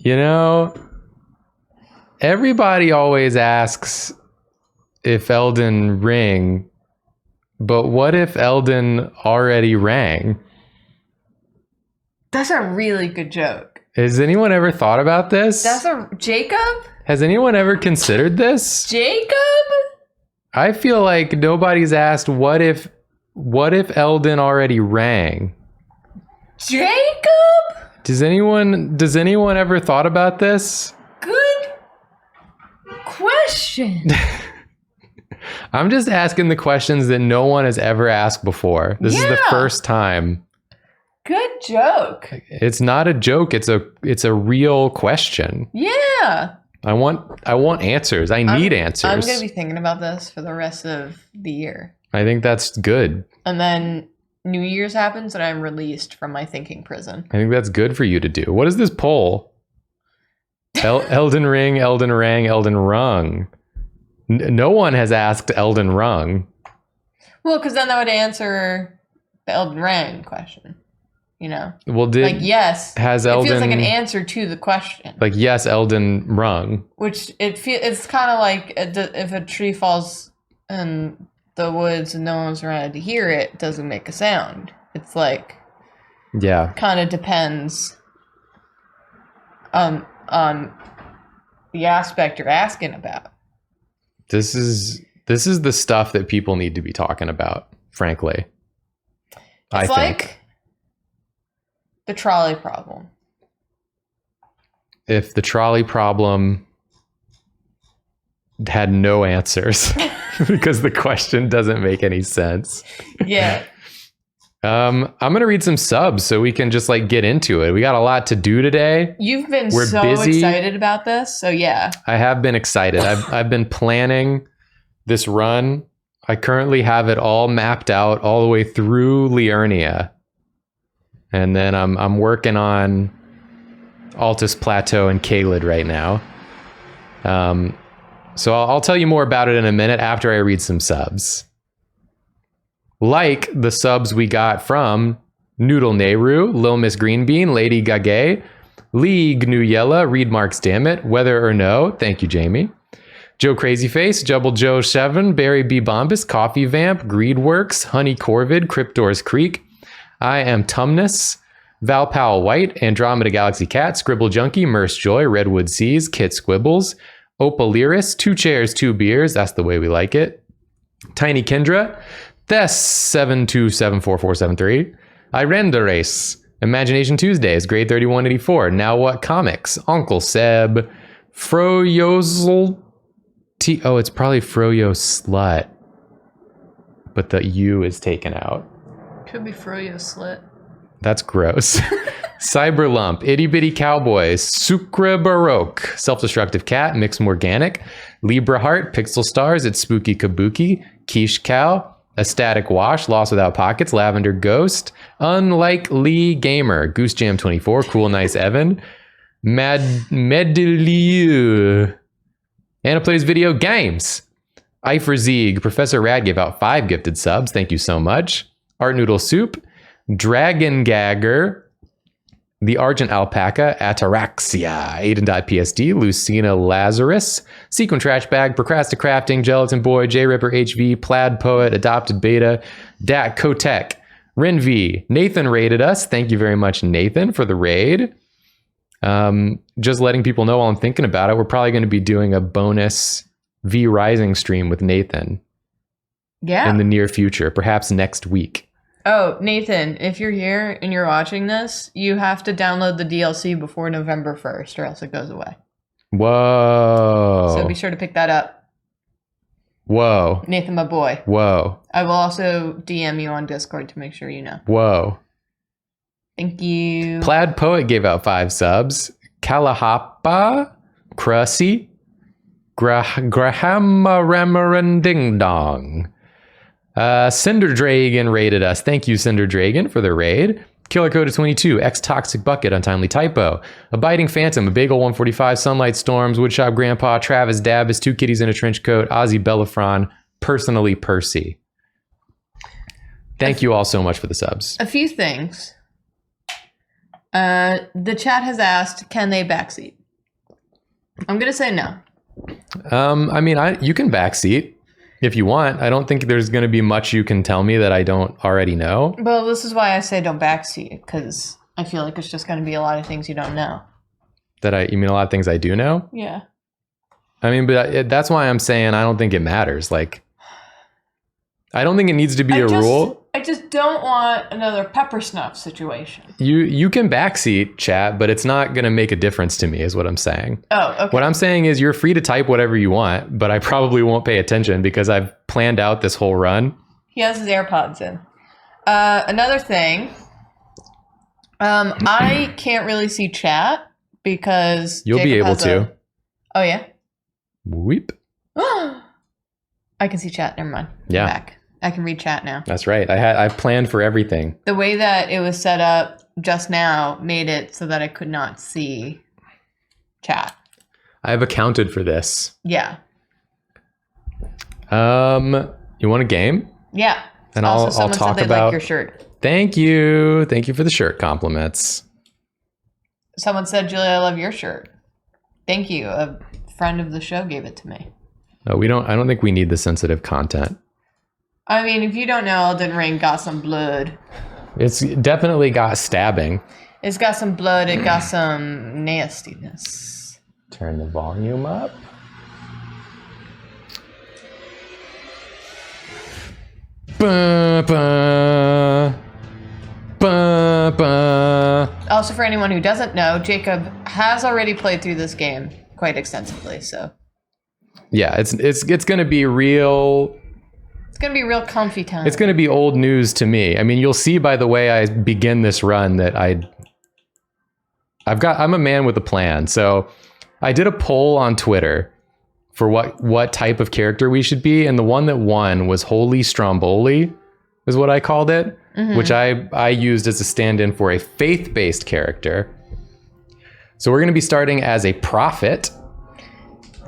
You know, everybody always asks if Elden Ring, but what if Elden already rang? That's a really good joke. Has anyone ever thought about this? Jacob? Has anyone ever considered this? Jacob? I feel like nobody's asked what if Elden already rang? Jacob? Does anyone ever thought about this? Good question. I'm just asking the questions that no one has ever asked before. This is the first time. Good joke. It's not a joke. It's a real question. Yeah. I want answers. I need answers. I'm going to be thinking about this for the rest of the year. I think that's good. And then New Year's happens and I'm released from my thinking prison. I think that's good for you to do. What is this poll? Elden Ring, Elden Rang, Elden Rung. No one has asked Elden Rung. Well, because then that would answer the Elden Ring question. You know? Well, yes. Has it Elden, feels like an answer to the question. Like, yes, Elden Rung. Which it's kind of like if a tree falls in the woods and no one's around to hear it, doesn't make a sound. It's like, yeah, kind of depends on the aspect you're asking about. This is the stuff that people need to be talking about, frankly. It's like the trolley problem. If the trolley problem had no answers because the question doesn't make any sense. Yeah. I'm going to read some subs so we can just like get into it. We got a lot to do today. You've been busy. Excited about this. So yeah. I have been excited. I've been planning this run. I currently have it all mapped out all the way through Liurnia. And then I'm working on Altus Plateau and Caelid right now. So I'll tell you more about it in a minute after I read some subs. Like the subs we got from Noodle Nehru, Lil Miss Greenbean, Lady Gage, Lee Gnuyella, Reed Marks Dammit, Whether or No, thank you, Jamie. Joe Crazyface, Jubble Joe 7, Barry B. Bombus, Coffee Vamp, Greedworks, Honey Corvid, Cryptors Creek, I Am Tumnus, Val Powell White, Andromeda Galaxy Cat, Scribble Junkie, Merce Joy, Redwood Seas, Kit Squibbles, Opal Lyris, 2 Chairs, 2 Beers, that's the way we like it. Tiny Kendra, Thess 7274473, Irenda Race, Imagination Tuesdays, Grade 3184, Now What Comics, Uncle Seb, Froyosl it's probably Froyo Slut, but the U is taken out. Could be Froyo Slit. That's gross. Cyberlump, Itty Bitty Cowboys, Sucre Baroque, Self-Destructive Cat, Mix Morganic, Libra Heart, Pixel Stars, It's Spooky Kabuki, Quiche Cow, A Static Wash, Lost Without Pockets, Lavender Ghost, Unlike Lee Gamer, Goose Jam 24, Cool Nice Evan, Medilieu, Anna Plays Video Games, Eifer Zieg, Professor Rad gave out 5 gifted subs, thank you so much. Art Noodle Soup, Dragon Gagger, The Argent Alpaca, Ataraxia, Aiden.psd, Lucina Lazarus, Sequin Trash Bag, Procrasticrafting, Gelatin Boy, J Ripper HV, Plaid Poet, Adopted Beta, Dat Kotek, Renv, Nathan raided us. Thank you very much, Nathan, for the raid. Just letting people know while I'm thinking about it, we're probably going to be doing a bonus V Rising stream with Nathan. Yeah. In the near future, perhaps next week. Oh, Nathan, if you're here and you're watching this, you have to download the DLC before November 1st or else it goes away. Whoa. So be sure to pick that up. Whoa. Nathan, my boy. Whoa. I will also DM you on Discord to make sure you know. Whoa. Thank you. Plaid Poet gave out 5 subs. Kalahapa, Crusty, Grahamaramaran Ding Dong. Cinder Dragon raided us. Thank you, Cinder Dragon, for the raid. Killer Code 22, X Toxic Bucket, Untimely Typo, Abiding Phantom, A Bagel 145, Sunlight Storms, Woodshop Grandpa, Travis Dabbis, 2 Kitties in a Trench Coat, Ozzy Bellafron, Personally Percy. Thank you all so much for the subs. A few things. The chat has asked, can they backseat? I'm gonna say no. I mean, you can backseat if you want. I don't think there's going to be much you can tell me that I don't already know. Well, this is why I say don't backseat, because I feel like it's just going to be a lot of things you don't know. You mean a lot of things I do know? Yeah. I mean, but that's why I'm saying I don't think it matters. Like, I don't think it needs to be a rule. I just don't want another pepper snuff situation. You can backseat, chat, but it's not going to make a difference to me, is what I'm saying. Oh, okay. What I'm saying is you're free to type whatever you want, but I probably won't pay attention because I've planned out this whole run. He has his AirPods in. Another thing, I can't really see chat because you'll be able to. Oh yeah. Weep. I can see chat. Never mind. Yeah. I'm back. I can read chat now. That's right. I've planned for everything. The way that it was set up just now made it so that I could not see chat. I've accounted for this. Yeah. You want a game? Yeah. And also, I'll talk said they about like your shirt. Thank you for the shirt compliments. Someone said, Julia, I love your shirt. Thank you. A friend of the show gave it to me. No, I don't think we need the sensitive content. I mean, if you don't know, Elden Ring got some blood. It's definitely got stabbing. It's got some blood. It got some nastiness. Turn the volume up. Ba, ba, ba, ba. Also, for anyone who doesn't know, Jacob has already played through this game quite extensively, so. Yeah, it's going to be real. It's going to be real comfy time. It's going to be old news to me. I mean, you'll see by the way I begin this run that I'm a man with a plan. So I did a poll on Twitter for what type of character we should be. And the one that won was Holy Stromboli, is what I called it, which I used as a stand-in for a faith-based character. So we're going to be starting as a prophet.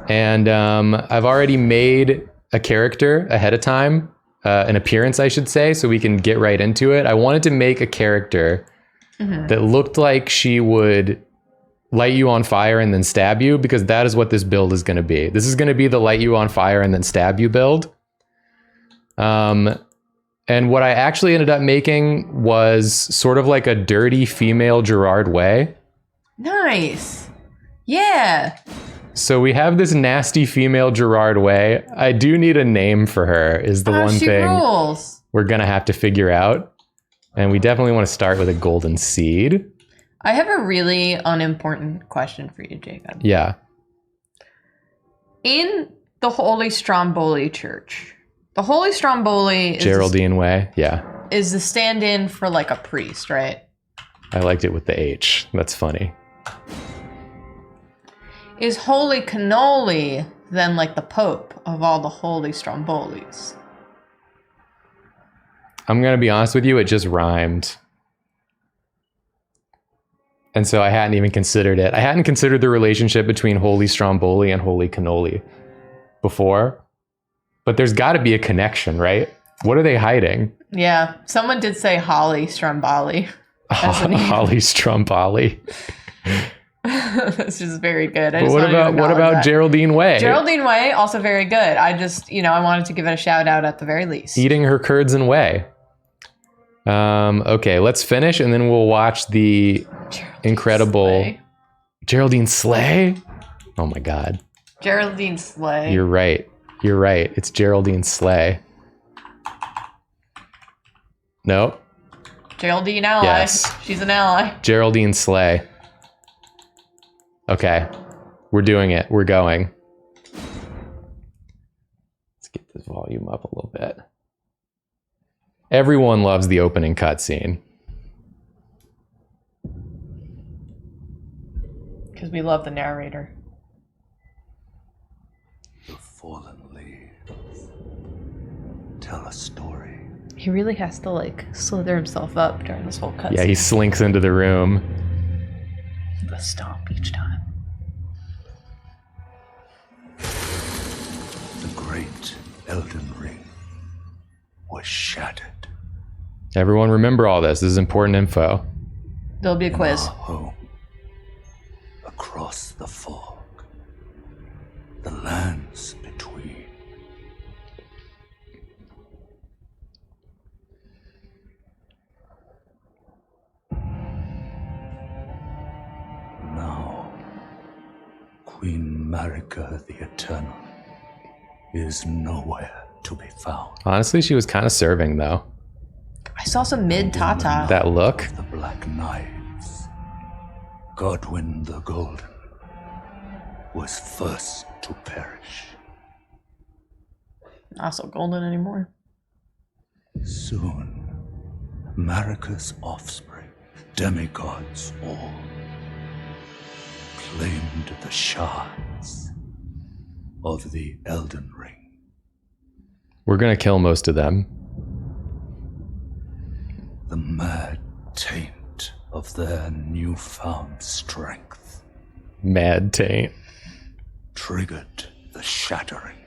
And I've already made a character ahead of time, an appearance, I should say, so we can get right into it. I wanted to make a character that looked like she would light you on fire and then stab you, because that is what this build is going to be. This is going to be the light you on fire and then stab you build. And what I actually ended up making was sort of like a dirty female Gerard Way. Nice. Yeah. So we have this nasty female Gerard Way. I do need a name for her, is the one thing rules. We're going to have to figure out. And we definitely want to start with a golden seed. I have a really unimportant question for you, Jacob. Yeah. In the Holy Stromboli Church, the Holy Stromboli is Geraldine Way, yeah. Is the stand-in for like a priest, right? I liked it with the H. That's funny. Is Holy Cannoli then like the Pope of all the Holy Strombolis? I'm going to be honest with you, it just rhymed. And so I hadn't even considered it. I hadn't considered the relationship between Holy Stromboli and Holy Cannoli before. But there's got to be a connection, right? What are they hiding? Yeah, someone did say Holly Stromboli. Holly Stromboli. This is very good. But what about Geraldine Way? Geraldine Way, also very good. I just, I wanted to give it a shout out at the very least. Eating her curds and whey. Okay, let's finish and then we'll watch the incredible Geraldine Slay. Oh my God. Geraldine Slay. You're right. It's Geraldine Slay. Nope. Geraldine Ally. Yes. She's an ally. Geraldine Slay. Okay. We're doing it. We're going. Let's get this volume up a little bit. Everyone loves the opening cutscene. Because we love the narrator. The fallen leaves tell a story. He really has to slither himself up during this whole cutscene. Yeah, he slinks into the room. The stomp each time. The great Elden Ring was shattered. Everyone remember all this. This is important info. There'll be a quiz. Our home, across the fog, the lands between. Now, Queen Marika the Eternal is nowhere to be found. Honestly, she was kind of serving, though. I saw some mid-tata. That look. The Black Knives, Godwyn the Golden, was first to perish. Not so golden anymore. Soon, Marika's offspring, demigods all, claimed the shards of the Elden Ring. We're gonna kill most of them. The mad taint of their newfound strength Mad taint. triggered the shattering.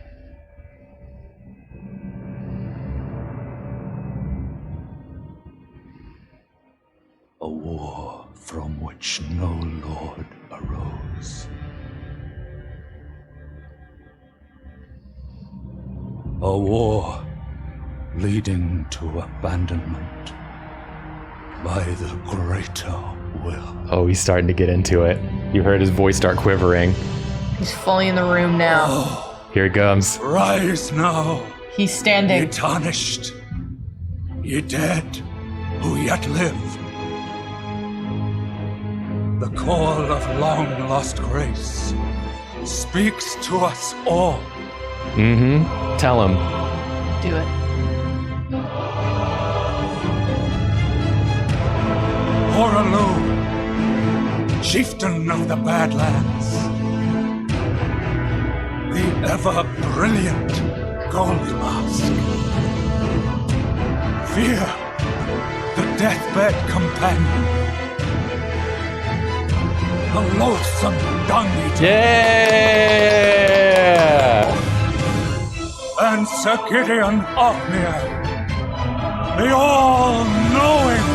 A war from which no lord arose. A war leading to abandonment by the greater will. Oh, he's starting to get into it. You heard his voice start quivering. He's fully in the room now. Oh, Here it comes. rise now, He's ye standing. tarnished, ye dead who yet live. The call of long lost grace speaks to us all. Mm-hmm. Tell him. Do it. Horalu, chieftain of the Badlands, the ever-brilliant Gold Mask, Fear, the deathbed companion, the loathsome dung-eater, Yeah! and Sir Gideon Othniel, the all-knowing.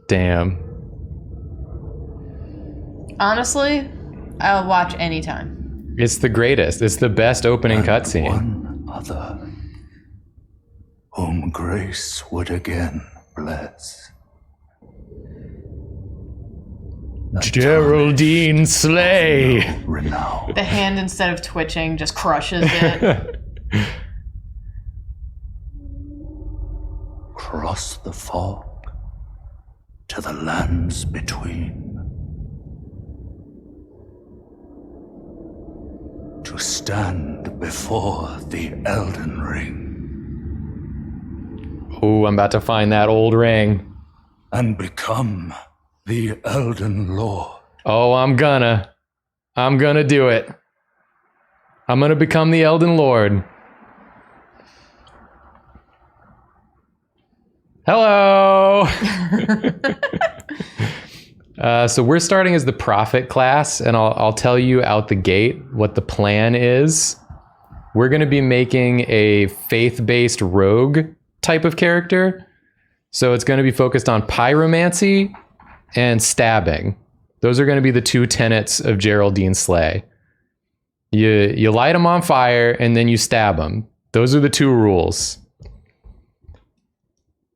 Damn. Honestly, I'll watch anytime. It's the greatest. It's the best opening cutscene. One other, whom grace would again bless. Geraldine Slay. Renown. The hand, instead of twitching, just crushes it. Cross the fog to the lands between. To stand before the Elden Ring Ooh, I'm about to find that old ring. and become the Elden Lord. Oh, I'm gonna do it. I'm gonna become the Elden Lord. Hello! So we're starting as the Prophet class, and I'll tell you out the gate what the plan is. We're gonna be making a faith-based rogue type of character. So it's gonna be focused on pyromancy and stabbing. Those are gonna be the two tenets of Geraldine Slay. You light them on fire and then you stab them. Those are the two rules.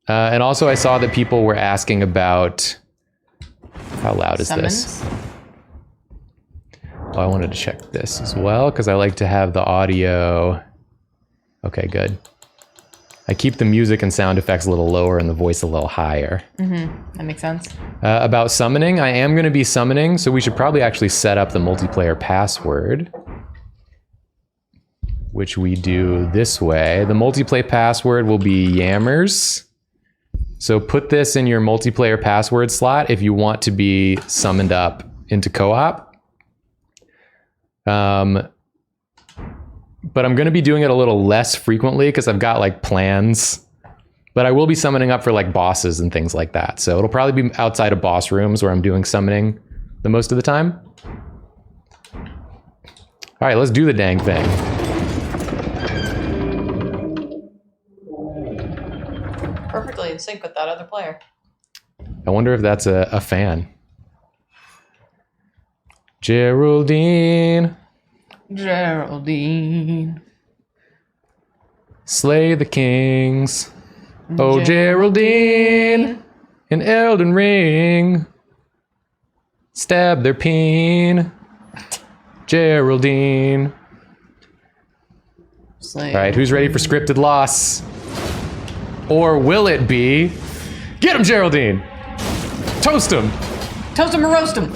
And also I saw that people were asking about, how loud is this? Summons. Oh, I wanted to check this as well because I like to have the audio. Okay, good. I keep the music and sound effects a little lower and the voice a little higher. That makes sense. About summoning, I am going to be summoning, so we should probably actually set up the multiplayer password, which we do this way. The multiplayer password will be Yammers. So put this in your multiplayer password slot if you want to be summoned up into co-op. But I'm going to be doing it a little less frequently because I've got like plans. But I will be summoning up for like bosses and things like that. So it'll probably be outside of boss rooms where I'm doing summoning the most of the time. All right, let's do the dang thing. perfectly in sync with that other player. I wonder if that's a fan. Geraldine. Geraldine. Slay the kings. Oh, Geraldine. In Elden Ring. Stab their peen. Geraldine. Slay. All right, who's ready for scripted loss? Or will it be? Get him, Geraldine! Toast him! Toast him or roast him.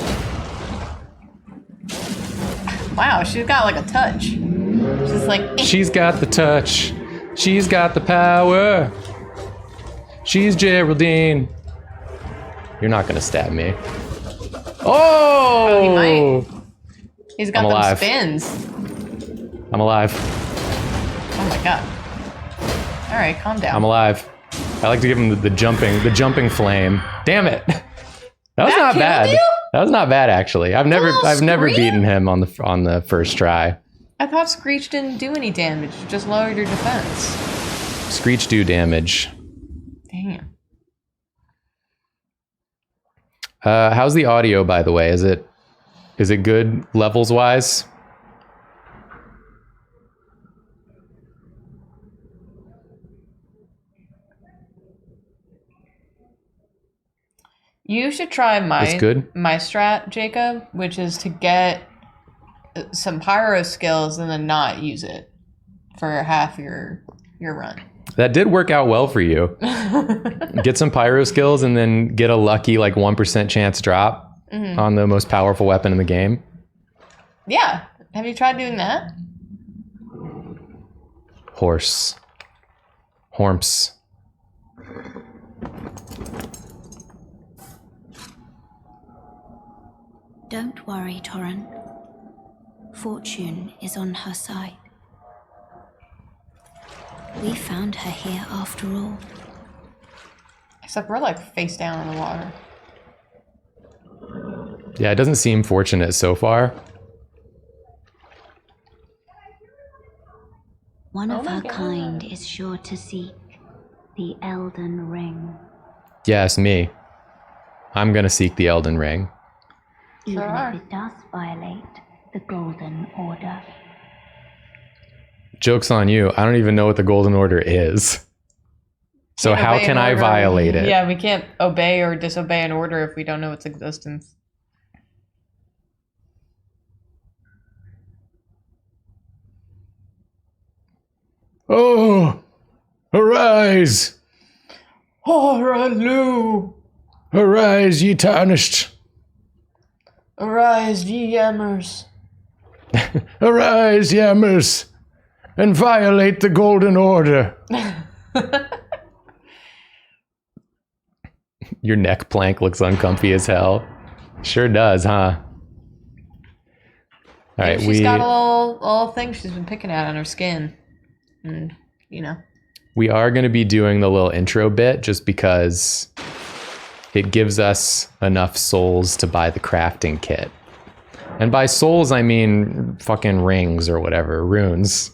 Wow, she's got like a touch. She's like, She's got the touch. She's got the power. She's Geraldine. You're not gonna stab me. Oh! He might. He's got I'm them alive. spins. I'm alive. Oh my god. All right, calm down. I'm alive. I like to give him the jumping flame. Damn it! That was not killed bad. you? That was not bad actually. I've never Screech? beaten him on the first try. I thought Screech didn't do any damage, just lowered your defense. Screech do damage. Damn. How's the audio, by the way? Is it good levels wise? You should try It's good? my strat, Jacob, which is to get some pyro skills and then not use it for half your run. That did work out well for you. Get some pyro skills and then get a lucky like 1% chance drop on the most powerful weapon in the game. Yeah. Have you tried doing that? Horse. Hormps. Don't worry, Torrent. Fortune is on her side. We found her here after all. Except we're like face down in the water. Yeah, it doesn't seem fortunate so far. One of my her God. kind is sure to seek the Elden Ring. Yes, me. I'm gonna seek the Elden Ring. Even Sure. if it does violate the Golden Order. Joke's on you. I don't even know what the Golden Order is. So Can't how obey can an I order. violate it? Yeah, we can't obey or disobey an order if we don't know its existence. Oh! Arise! Hallelujah! Arise, ye tarnished! Arise, ye yammers! Arise, yammers! And violate the Golden Order! Your neck plank looks uncomfy as hell. Sure does, huh? All right, She's got a little thing she's been picking at on her skin. And, you know. we are going to be doing the little intro bit just because it gives us enough souls to buy the crafting kit. And by souls, I mean fucking rings or whatever, runes.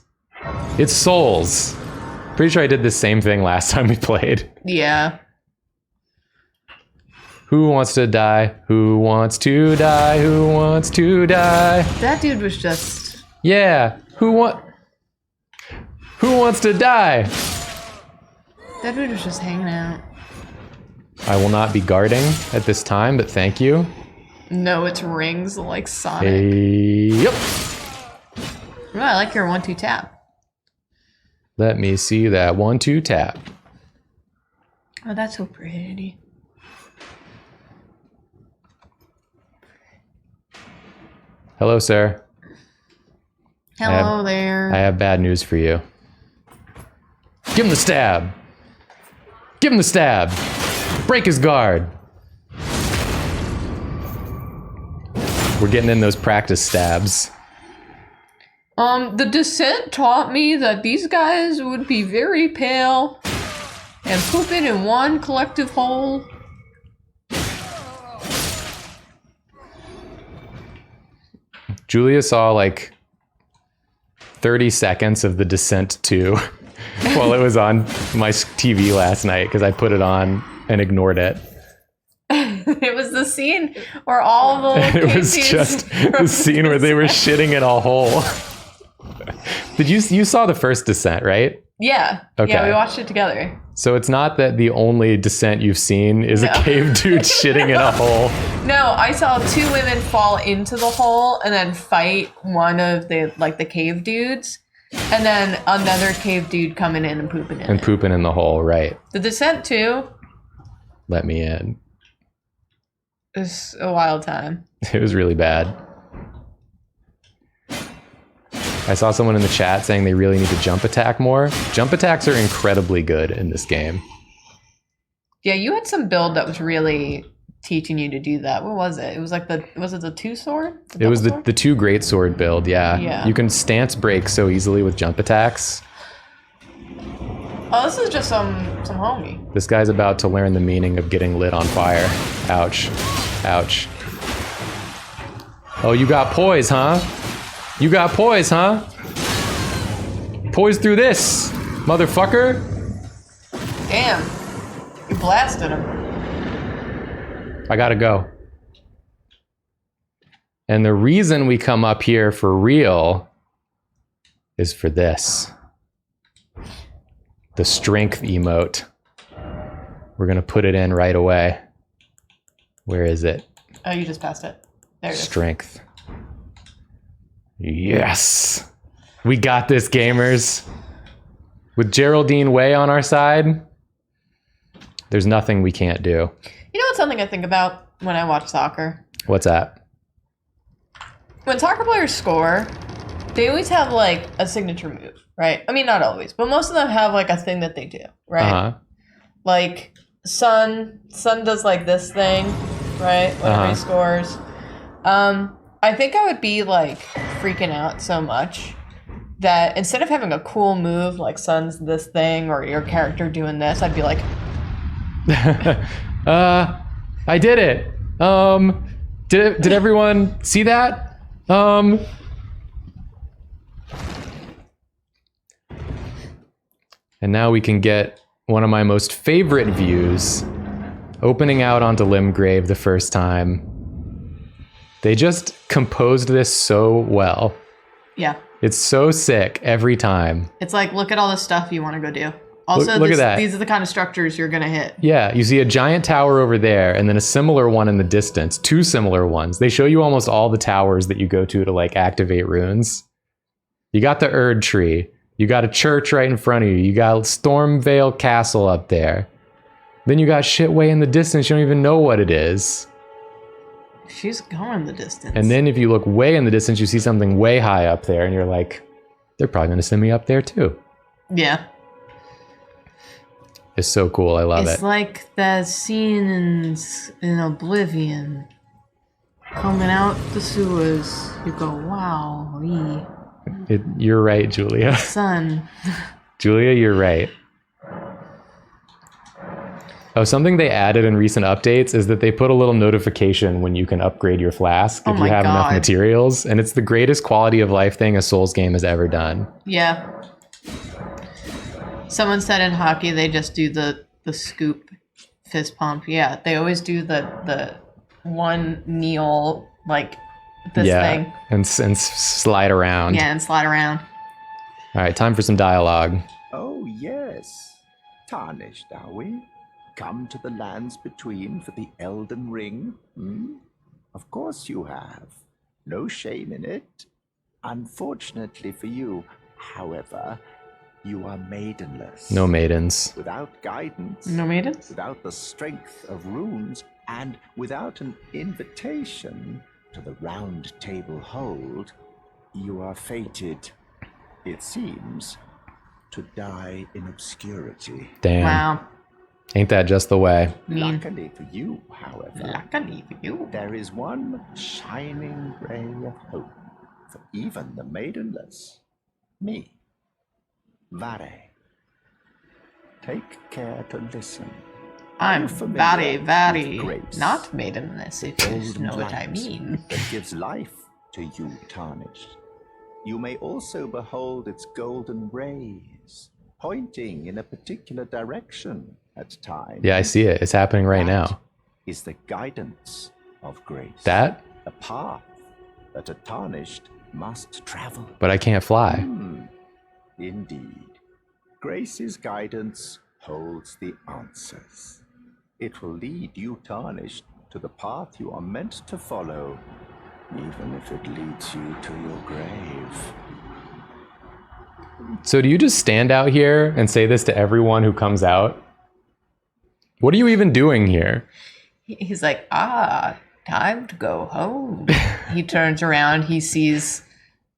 It's souls. Pretty sure I did the same thing last time we played. Yeah. Who wants to die? Who wants to die? Who wants to die? That dude was just... Yeah. Who wants to die? That dude was just hanging out. I will not be guarding at this time, but thank you. No, it's rings like Sonic. Yep. Oh, I like your 1-2 tap. Let me see that 1-2 tap. Oh, that's so pretty. Hello, sir. Hello there. I have bad news for you. Give him the stab. Give him the stab. Break his guard. We're getting in those practice stabs. The descent taught me that these guys would be very pale and pooping in one collective hole. Julia saw like 30 seconds of The Descent 2 Well, it was on my TV last night because I put it on and ignored it. It was the scene where all the And it was just the scene where they were shitting in a hole. You saw the first Descent, right? Yeah. Okay. Yeah, we watched it together. So it's not that the only Descent you've seen is a cave dude shitting in a hole. No, I saw two women fall into the hole and then fight one of the cave dudes, and then another cave dude coming in and pooping in. And pooping in the hole, right. The Descent 2 Let me in. is a wild time. It was really bad. I saw someone in the chat saying they really need to jump attack more. Jump attacks are incredibly good in this game. Yeah, you had some build that was really teaching you to do that. What was it? It was like was it the two sword? It was the two great sword build, yeah. Yeah. You can stance break so easily with jump attacks. Oh, this is just some homie. This guy's about to learn the meaning of getting lit on fire. Ouch. Ouch. Oh, you got poise, huh? You got poise, huh? Poise through this, motherfucker. Damn. You blasted him. I gotta go. And the reason we come up here for real is for this. The strength emote. We're gonna put it in right away. Where is it? Oh, you just passed it. There it is. Strength. Yes. We got this, gamers. With Geraldine Way on our side, there's nothing we can't do. You know what's something I think about when I watch soccer? What's that? When soccer players score, they always have like a signature move, right? I mean, not always, but most of them have like a thing that they do, right? Uh-huh. Like Son does like this thing, right? Whenever he scores. I think I would be like freaking out so much that instead of having a cool move like Son's this thing or your character doing this, I'd be like, I did it. Did everyone see that? And now we can get one of my most favorite views, opening out onto Limgrave the first time. They just composed this so well. yeah. It's so sick every time. It's like, look at all the stuff you want to go do. Also, Look at that. These are the kind of structures you're going to hit. Yeah, you see a giant tower over there and then a similar one in the distance. Two similar ones. They show you almost all the towers that you go to like activate runes. You got the Erd Tree. You got a church right in front of you. You got Stormvale Castle up there. Then you got shit way in the distance. You don't even know what it is. She's going the distance. And then if you look way in the distance, you see something way high up there and you're like, they're probably going to send me up there too. Yeah. It's so cool. I love It's it. like that scene in Oblivion. Coming out the sewers. You go, wow. You're right, Julia. Son. Julia, you're right. Oh, something they added in recent updates is that they put a little notification when you can upgrade your flask if you have enough materials. And it's the greatest quality of life thing a Souls game has ever done. Yeah. Someone said in hockey they just do the scoop fist pump. Yeah, they always do the one kneel like this thing. And slide around. Yeah, and slide around. All right, time for some dialogue. Oh, yes. Tarnished, are we? Come to the lands between for the Elden Ring? Of course you have. No shame in it. Unfortunately for you, however, you are maidenless. No maidens. Without guidance. No maidens? Without the strength of runes, and without an invitation to the Round Table Hold, you are fated, it seems, to die in obscurity. Damn. Wow. Ain't that just the way? Mean. Luckily for you, however, Luckily for you. there is one shining ray of hope for even the maidenless. Me. Vare. Take care to listen. I'm familiar very with grapes, not maidenless, if you golden know what I light mean. that gives life to you, Tarnished. You may also behold its golden rays, pointing in a particular direction at times. Yeah, I see it. It's happening right now. Is the guidance of grace. That? A path that a tarnished must travel. But I can't fly. Indeed. Grace's guidance holds the answers. It will lead you, tarnished, to the path you are meant to follow, even if it leads you to your grave. So do you just stand out here and say this to everyone who comes out? What are you even doing here? He's like, time to go home. He turns around, he sees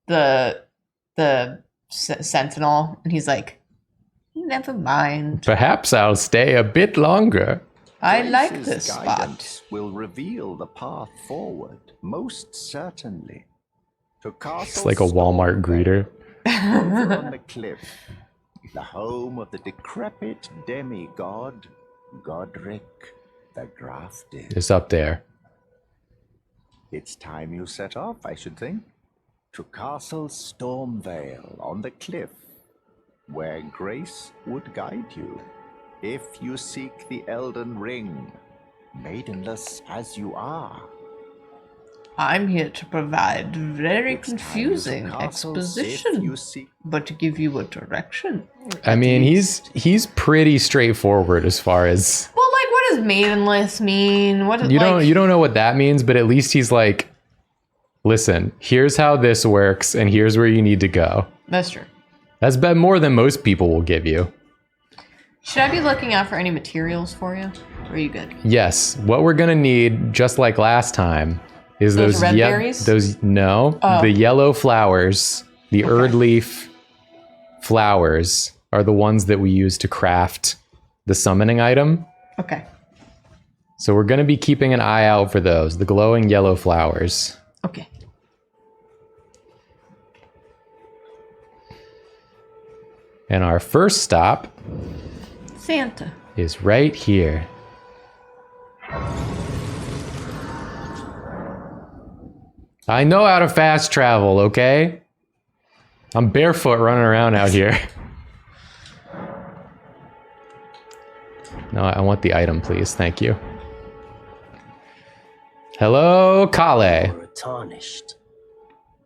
the sentinel, and he's like, never mind. Perhaps I'll stay a bit longer. I like Grace's this guidance spot. will reveal the path forward, most certainly. To Castle It's like a Walmart greeter. Over on the cliff, the home of the decrepit demigod, Godric the Grafted. It's up there. It's time you set off, I should think, to Castle Stormvale on the cliff, where Grace would guide you, if you seek the Elden Ring, maidenless as you are. I'm here to provide very It's time confusing to Castle exposition, if you seek. but to give you a direction. I mean, he's pretty straightforward as far as Well, like, what does maidenless mean? What is, you like, don't know what that means, but at least he's like, listen, here's how this works, and here's where you need to go. That's true. That's more than most people will give you. Should I be looking out for any materials for you? Or are you good? Yes, what we're gonna need, just like last time, is Those red berries? The yellow flowers, the Erd leaf flowers are the ones that we use to craft the summoning item. Okay. So we're gonna be keeping an eye out for those, the glowing yellow flowers. Okay. And our first stop Santa. is right here. I know how to fast travel, okay? I'm barefoot running around out here. No, I want the item, please. Thank you. Hello, Kale. Or tarnished.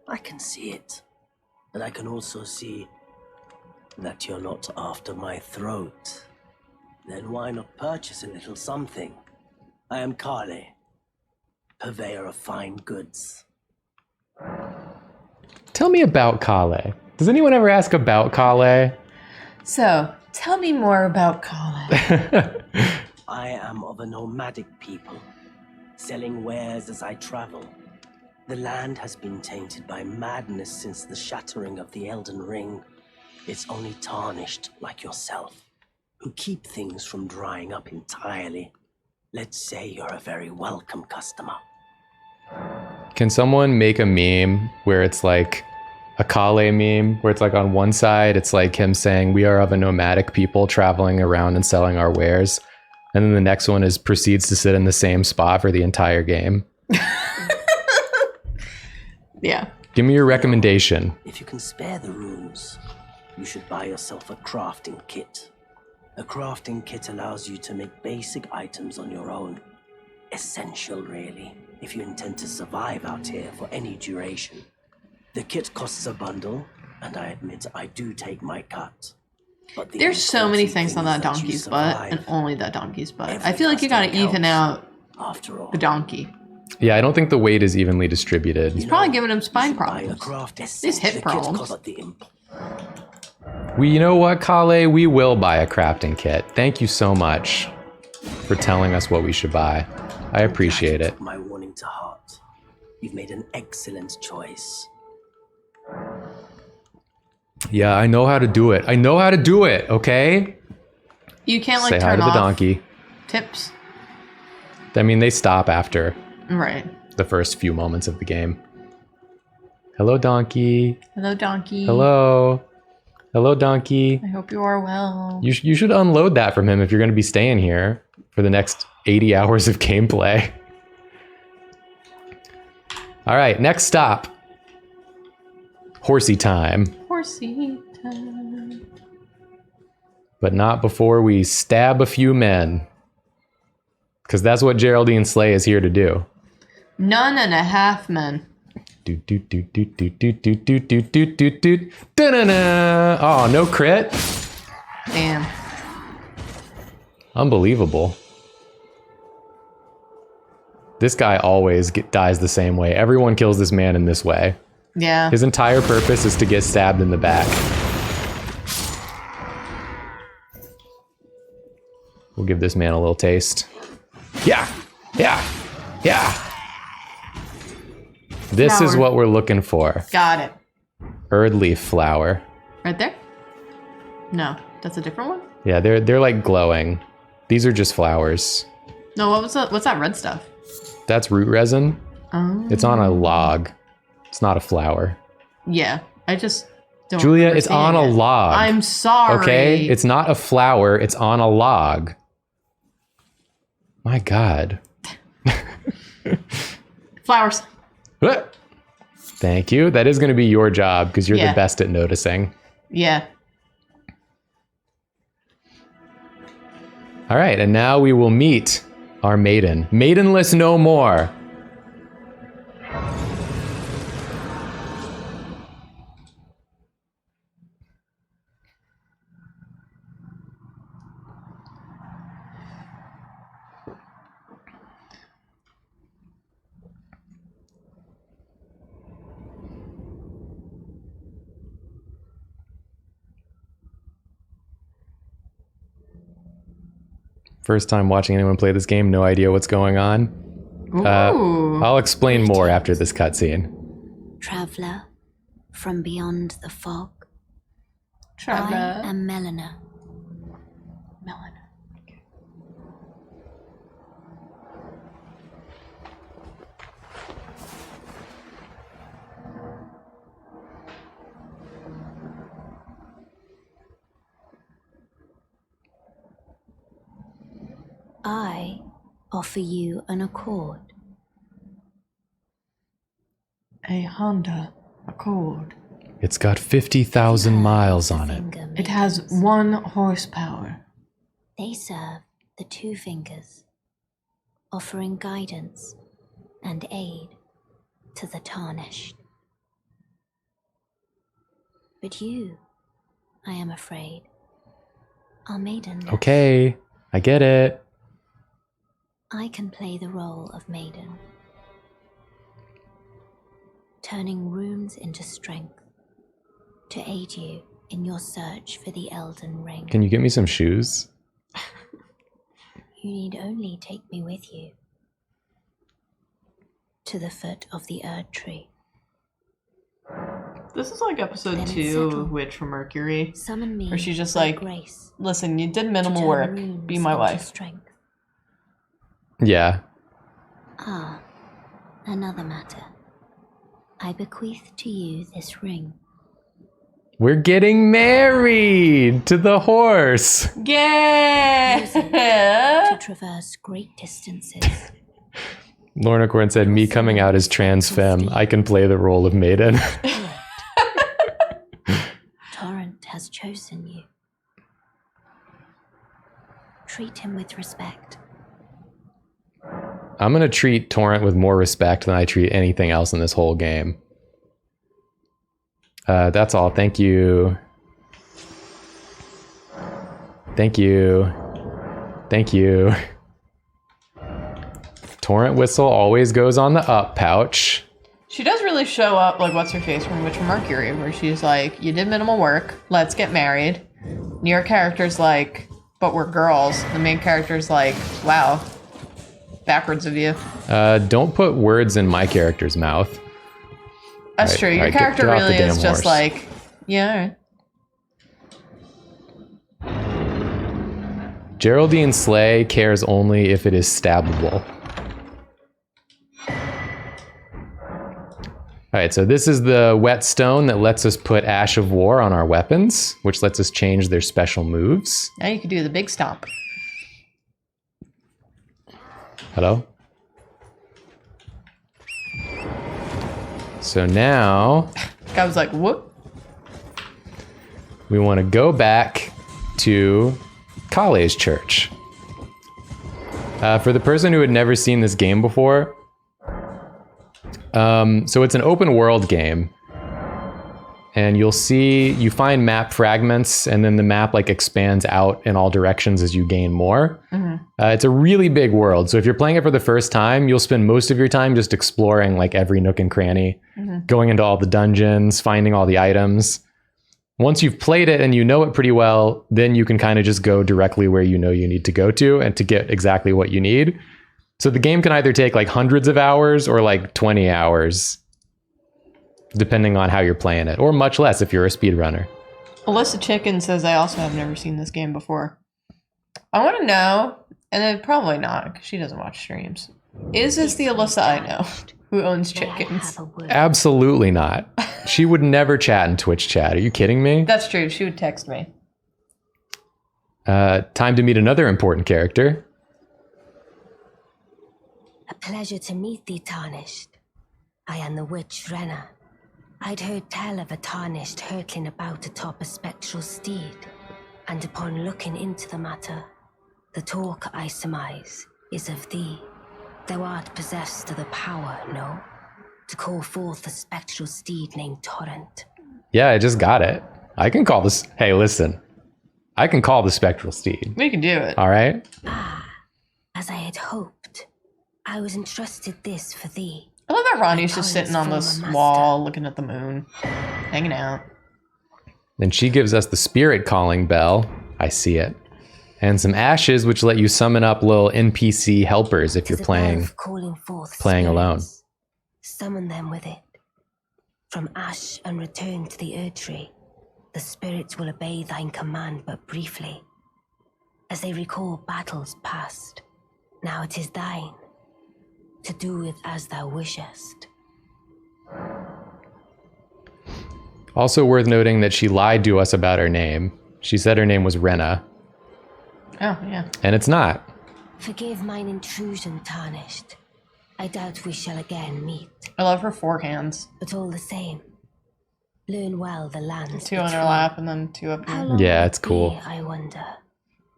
I can see it. And I can also see that you're not after my throat. Then why not purchase a little something? I am Kale, purveyor of fine goods. Tell me about Kale. Does anyone ever ask about Kale? So, tell me more about Colin. I am of a nomadic people, selling wares as I travel. The land has been tainted by madness since the shattering of the Elden Ring. It's only tarnished like yourself, who keep things from drying up entirely. Let's say you're a very welcome customer. Can someone make a meme where it's like a Kale meme, where it's like on one side, it's like him saying, we are of a nomadic people traveling around and selling our wares. And then the next one is proceeds to sit in the same spot for the entire game. Yeah. Give me your recommendation. If you can spare the runes, you should buy yourself a crafting kit. A crafting kit allows you to make basic items on your own. Essential, really, if you intend to survive out here for any duration. The kit costs a bundle, and I admit I do take my cut. But There's so many things on that you donkey's butt, survive. and only that donkey's butt. Every I feel like you gotta customer even counts, out after all. the donkey. Yeah, I don't think the weight is evenly distributed. He's probably giving him You spine should buy a problems. craft These hip the kit problems. costs the imp- You know what, Kale? We will buy a crafting kit. Thank you so much for telling us what we should buy. I appreciate Glad you it. took my warning to heart. You've made an excellent choice. Yeah, I know how to do it. I know how to do it, okay? You can't like Say hi turn to the off donkey. tips. I mean, they stop after Right. the first few moments of the game. Hello, donkey. Hello, donkey. Hello. Hello, donkey. I hope you are well. You should unload that from him if you're going to be staying here for the next 80 hours of gameplay. All right, next stop. Horsey time. Horsey time. But not before we stab a few men. Because that's what Geraldine Slay is here to do. None and a half men. Oh, no crit. Damn. Unbelievable. This guy always dies the same way. Everyone kills this man in this way. Yeah. His entire purpose is to get stabbed in the back. We'll give this man a little taste. Yeah, yeah, yeah. This is what we're looking for. Got it. Erd leaf flower. Right there? No, that's a different one? Yeah, they're like glowing. These are just flowers. No, what's that red stuff? That's root resin. Oh. It's on a log. It's not a flower. Yeah, I just don't Julia, remember it's on a seeing it. log. I'm sorry. Okay? It's not a flower. It's on a log. My God. Flowers. Thank you. That is going to be your job because you're the best at noticing. Yeah. All right, and now we will meet our maiden. Maidenless no more. First time watching anyone play this game, no idea what's going on. I'll explain more after this cutscene. Traveler from beyond the fog. Traveler. I am Melina. I offer you an accord. A Honda Accord. It's got 50,000 miles on it. It has 1 horsepower. They serve the 2 fingers, offering guidance and aid to the tarnished. But you, I am afraid, are maidenless. Okay, I get it. I can play the role of maiden, turning runes into strength to aid you in your search for the Elden Ring. Can you get me some shoes? You need only take me with you to the foot of the Erd tree. This is like episode Then 2 settle. of Witch from Mercury. Summon me Where she's just by like, grace listen, you did to minimal turn work. runes Be my into wife. Strength. Yeah. Ah, another matter. I bequeath to you this ring. We're getting married to the horse. To Yeah. traverse great distances. Lorna Corn said, me coming out as trans femme, I can play the role of maiden. Torrent has chosen you. Treat him with respect. I'm going to treat Torrent with more respect than I treat anything else in this whole game. That's all. Thank you. Thank you. Thank you. Torrent whistle always goes on the up pouch. She does really show up, like, what's her face from Witch from Mercury, where she's like, you did minimal work, let's get married. And your character's like, but we're girls. The main character's like, wow, backwards of you. Don't put words in my character's mouth. That's Right, true. Your right, character get off the really is damn just horse. like, yeah, all right. Geraldine Slay cares only if it is stabbable. All right, so this is the whetstone that lets us put Ash of War on our weapons, which lets us change their special moves. Now you can do the big stomp. Hello? So now Guy was like, whoop. we want to go back to Kale's church. For the person who had never seen this game before, so it's an open world game. And you find map fragments, and then the map like expands out in all directions as you gain more. It's a really big world. So if you're playing it for the first time, you'll spend most of your time just exploring like every nook and cranny, going into all the dungeons, finding all the items. Once you've played it and you know it pretty well, then you can kind of just go directly where you know you need to go to and to get exactly what you need. So the game can either take like hundreds of hours or like 20 hours. Depending on how you're playing it, or much less if you're a speedrunner. Alyssa Chicken says, I also have never seen this game before. I want to know, and then probably not, because she doesn't watch streams. Is this the Alyssa I know who owns chickens? Absolutely not. She would never chat in Twitch chat. Are you kidding me? That's true. She would text me. Time to meet another important character. A pleasure to meet thee, Tarnished. I am the witch Renna. I'd heard tell of a Tarnished hurtling about atop a spectral steed, and upon looking into the matter, the talk, I surmise, is of thee. Thou art possessed of the power, no? To call forth a spectral steed named Torrent. Yeah, I just got it. I can call this. Hey, listen. I can call the spectral steed. We can do it. All right? As I had hoped, I was entrusted this for thee. I love that Ronnie's just sitting on this wall looking at the moon, hanging out. Then she gives us the spirit calling bell. I see it. And some ashes, which let you summon up little NPC helpers if you're playing alone. Summon them with it. From ash and return to the Erdtree, the spirits will obey thine command but briefly. As they recall battles past, now it is thine. To do with as thou wishest. Also worth noting that she lied to us about her name. She said her name was Renna. Oh, yeah. And it's not. Forgive mine intrusion, Tarnished. I doubt we shall again meet. I love her forehands. But all the same, learn well the lands. Two on her lap and then two up here. Yeah, it's cool. I wonder,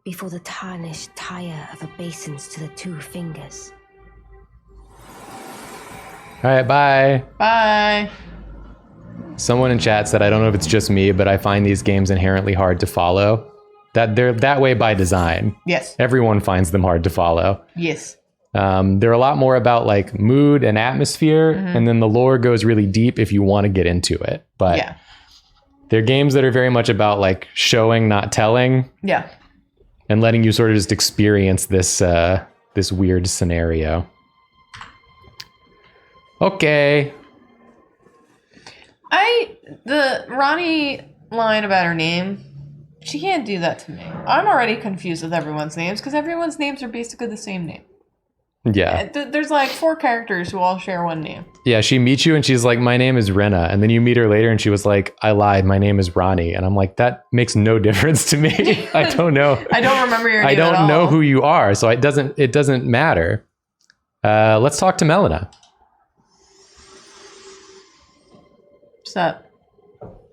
before the Tarnished tire of obeisance to the two fingers. All right, bye. Bye. Someone in chat said, I don't know if it's just me, but I find these games inherently hard to follow. That they're that way by design. Yes. Everyone finds them hard to follow. Yes. They're a lot more about like mood and atmosphere, and then the lore goes really deep if you want to get into it. But yeah. They're games that are very much about like showing, not telling. Yeah. And letting you sort of just experience this this weird scenario. Okay. The Ronnie line about her name, she can't do that to me. I'm already confused with everyone's names because everyone's names are basically the same name. Yeah. There's like 4 characters who all share one name. Yeah, she meets you and she's like, my name is Renna. And then you meet her later and she was like, I lied, my name is Ronnie. And I'm like, that makes no difference to me. I don't know. I don't remember your name I don't at all. know who you are, so it doesn't matter. Let's talk to Melina. What's up?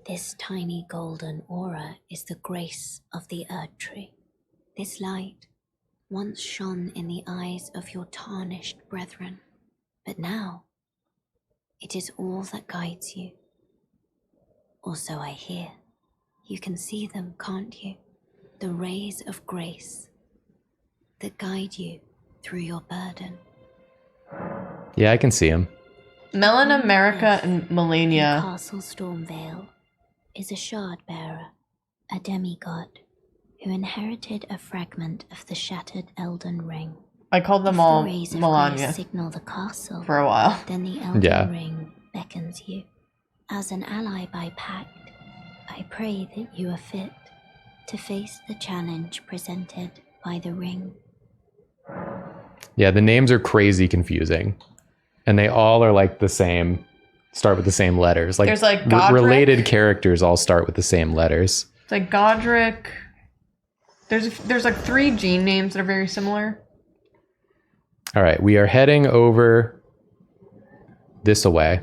This tiny golden aura is the grace of the Erdtree. This light once shone in the eyes of your tarnished brethren, but now it is all that guides you. Or so I hear. You can see them, can't you? The rays of grace that guide you through your burden. Yeah, I can see him. Melina, America, and Melania. Castle Stormvale is a shard bearer, a demigod, who inherited a fragment of the shattered Elden Ring. I called them all The rays of Melania grace signal the castle for a while. Then the Elden Yeah. Ring beckons you. As an ally by pact, I pray that you are fit to face the challenge presented by the ring. Yeah, the names are crazy confusing. And they all are like the same, start with the same letters. Like, There's like Godric. related characters all start with the same letters. It's like Godric. There's like 3 gene names that are very similar. All right, we are heading over this way.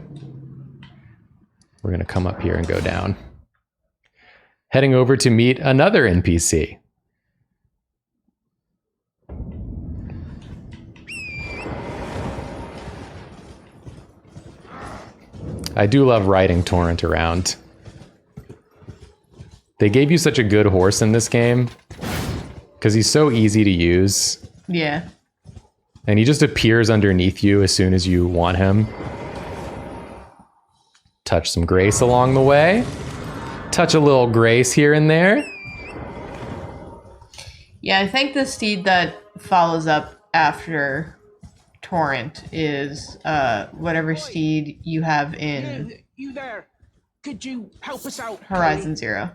We're going to come up here and go down. heading over to meet another NPC. I do love riding Torrent around. They gave you such a good horse in this game because he's so easy to use. Yeah. And he just appears underneath you as soon as you want him. Touch some grace along the way. Touch a little grace here and there. Yeah, I think the steed that follows up after Torrent is whatever steed you have in You there? Could you help us out? Horizon Zero.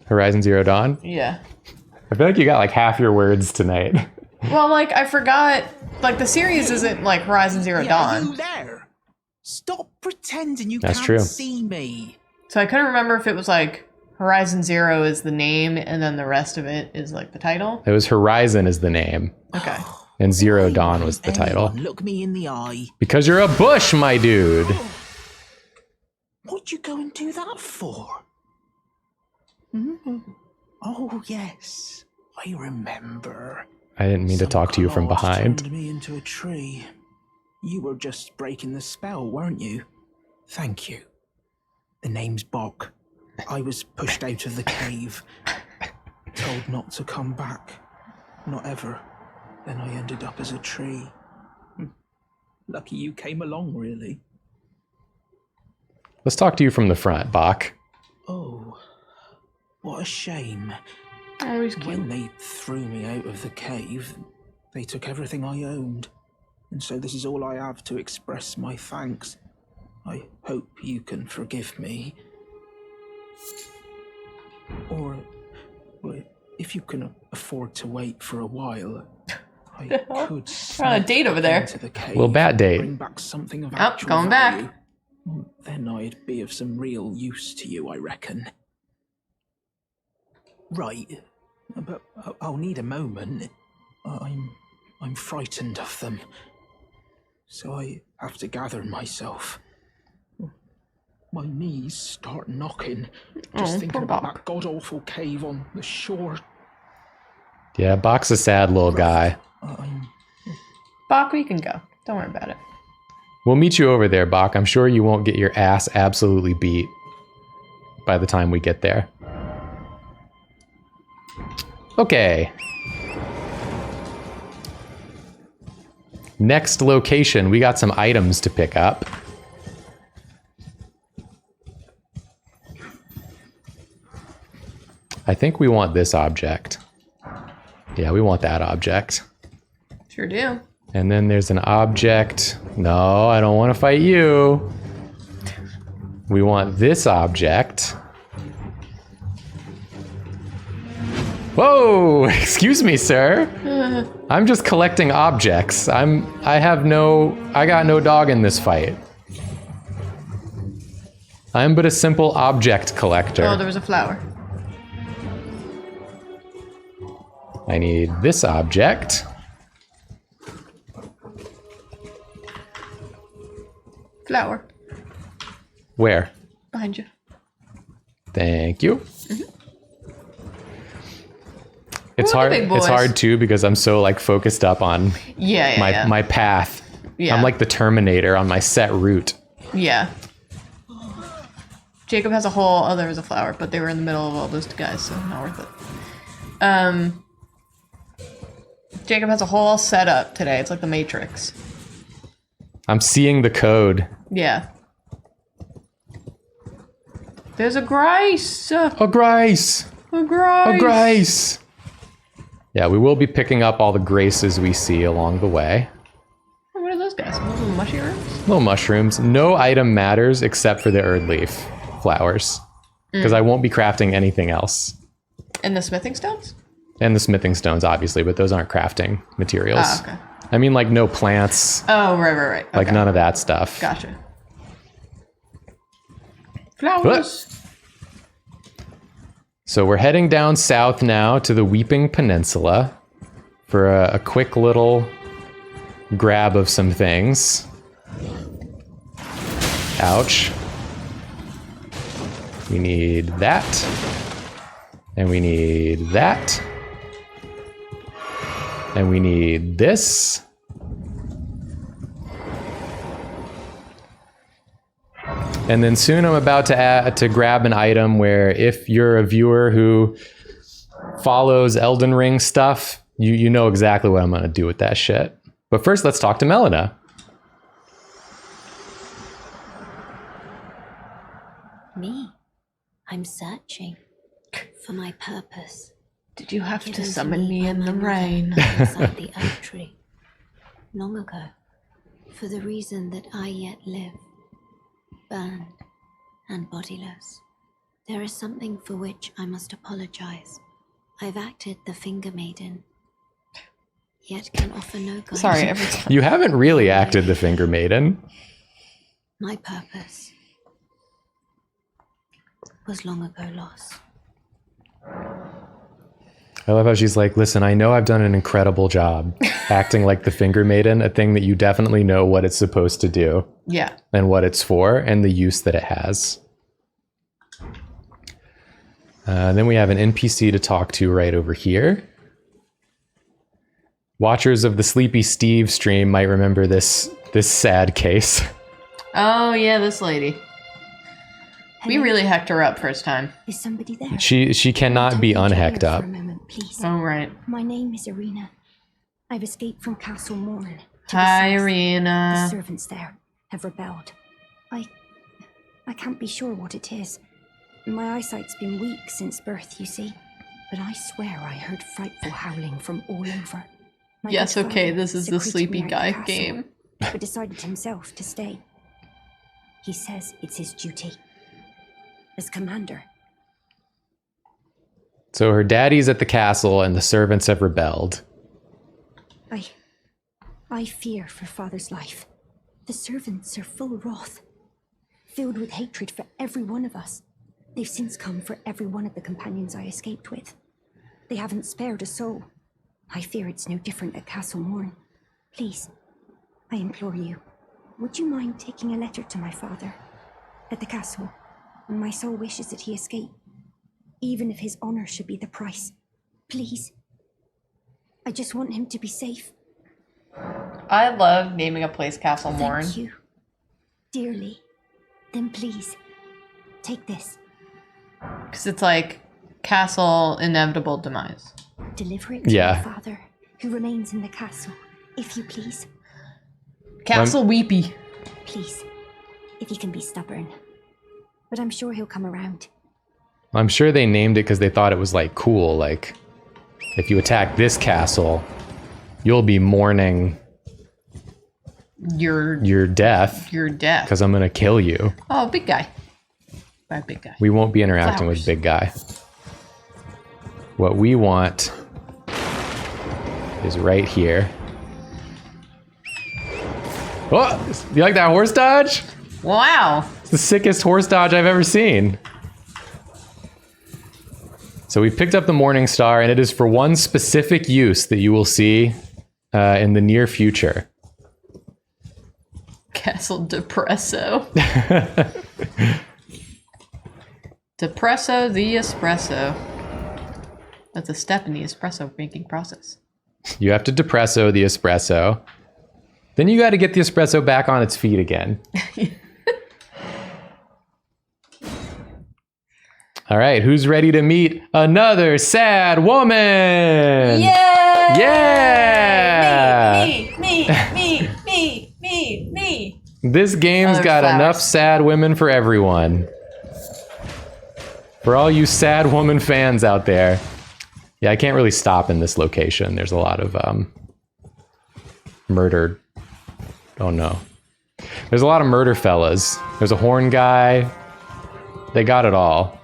Horizon Zero Dawn. Yeah. I feel like you got like half your words tonight. Well, like, I forgot, like, the series isn't like Horizon Zero Are Dawn. you there? Stop pretending you That's can't true. see me. So I couldn't remember if it was like Horizon Zero is the name and then the rest of it is like the title. It was Horizon is the name. Okay. And Zero Dawn was the title. Anyone look me in the eye. Because you're a bush, my dude. What'd you go and do that for? Oh, yes. I remember. I didn't mean to talk to you from Some colours behind. turned me into a tree. You were just breaking the spell, weren't you? Thank you. The name's Bok. I was pushed out of the cave. Told not to come back. Not ever. Then I ended up as a tree. Lucky you came along, really. Let's talk to you from the front, Bach. Oh, what a shame. Oh, he's cute. When they threw me out of the cave, they took everything I owned. And so this is all I have to express my thanks. I hope you can forgive me. Or if you can afford to wait for a while, I could We're on a date over there. into the cave, Little bat date. bring back something of Oh, actual going back. value. Then I'd be of some real use to you, I reckon. Right, but I'll need a moment. I'm frightened of them, so I have to gather myself. My knees start knocking just thinking poor about Bach. that god-awful cave on the shore. Yeah, Bach's a sad little guy. I'm Bach, we can go. Don't worry about it. We'll meet you over there, Bach. I'm sure you won't get your ass absolutely beat by the time we get there. Okay. Next location, we got some items to pick up. I think we want this object. Yeah, we want that object. Sure do. And then there's an object. No, I don't want to fight you. We want this object. Whoa, excuse me, sir. I'm just collecting objects. I got no dog in this fight. I'm but a simple object collector. Oh, there was a flower. I need this object. Flower. Where? Behind you. Thank you. It's Who are hard. the big It's boys? hard too because I'm so like focused up on Yeah, my path. Yeah. I'm like the Terminator on my set route. Yeah. Jacob has a whole... Oh, there was a flower, but they were in the middle of all those guys, so not worth it. Jacob has a whole setup today. It's like the Matrix. I'm seeing the code. Yeah. There's a Grace! A Grace! A Grace! A Grace! Yeah, we will be picking up all the graces we see along the way. Oh, what are those guys? Those little mushy rooms? Little mushrooms. No item matters except for the Erd Leaf flowers. Because I won't be crafting anything else. And the smithing stones? And the smithing stones, obviously, but those aren't crafting materials. Ah, okay. I mean, like, no plants. Oh, right. Like, Okay. none of that stuff. Gotcha. Flowers. So we're heading down south now to the Weeping Peninsula for a quick little grab of some things. Ouch. We need that. And we need that. And we need this. And then soon I'm about to grab an item where if you're a viewer who follows Elden Ring stuff, you know exactly what I'm going to do with that shit. But first, let's talk to Melina. Me? I'm searching for my purpose. Did you have to Given summon me by in my the mother rain? Inside the oak tree. Long ago. For the reason that I yet live. Burned and bodiless. There is something for which I must apologize. I've acted the finger maiden. Yet can offer no guidance. Sorry, every time. You haven't really acted the finger maiden. My purpose was long ago lost. I love how she's like, listen, I know I've done an incredible job acting like the finger maiden, a thing that you definitely know what it's supposed to do. Yeah. And what it's for and the use that it has. Then we have an NPC to talk to right over here. Watchers of the Sleepy Steve stream might remember this sad case. Oh, yeah, this lady. We really hecked her up first time. Is somebody there? She cannot be unhecked up. For a moment, please. Oh, right. My name is Irina. I've escaped from Castle Morn. to the Hi, south. Irina. The servants there have rebelled. I can't be sure what it is. My eyesight's been weak since birth, you see. But I swear I heard frightful howling from all over. My Yes, good okay, father this is the secreted sleepy me out guy the castle, game. but decided himself to stay. He says it's his duty. As commander. So her daddy's at the castle and the servants have rebelled. I fear for father's life. The servants are full wrath, filled with hatred for every one of us. They've since come for every one of the companions I escaped with. They haven't spared a soul. I fear it's no different at Castle Morn. Please, I implore you, would you mind taking a letter to my father at the castle? My sole wish is that he escape, even if his honor should be the price. Please. I just want him to be safe. I love naming a place Castle Morn. Thank you. Dearly. Then please, take this. Because it's like castle inevitable demise. Deliver it to my father, who remains in the castle, if you please. Castle Weepy. Please, if you can be stubborn. But I'm sure he'll come around. I'm sure they named it because they thought it was like cool. Like, if you attack this castle, you'll be mourning Your death. Your death. Because I'm going to kill you. Oh, big guy. Bad big guy. We won't be interacting with big guy. What we want is right here. Oh, you like that horse dodge? Wow. It's the sickest horse dodge I've ever seen. So we picked up the Morning Star, and it is for one specific use that you will see in the near future. Castle Depresso. Depresso the espresso. That's a step in the espresso making process. You have to depresso the espresso. Then you got to get the espresso back on its feet again. All right, who's ready to meet another sad woman? Yay! Yeah! Me. This game's Other got flowers. enough sad women for everyone. For all you sad woman fans out there. Yeah, I can't really stop in this location. There's a lot of murder. Oh no. There's a lot of murder fellas. There's a horn guy. They got it all.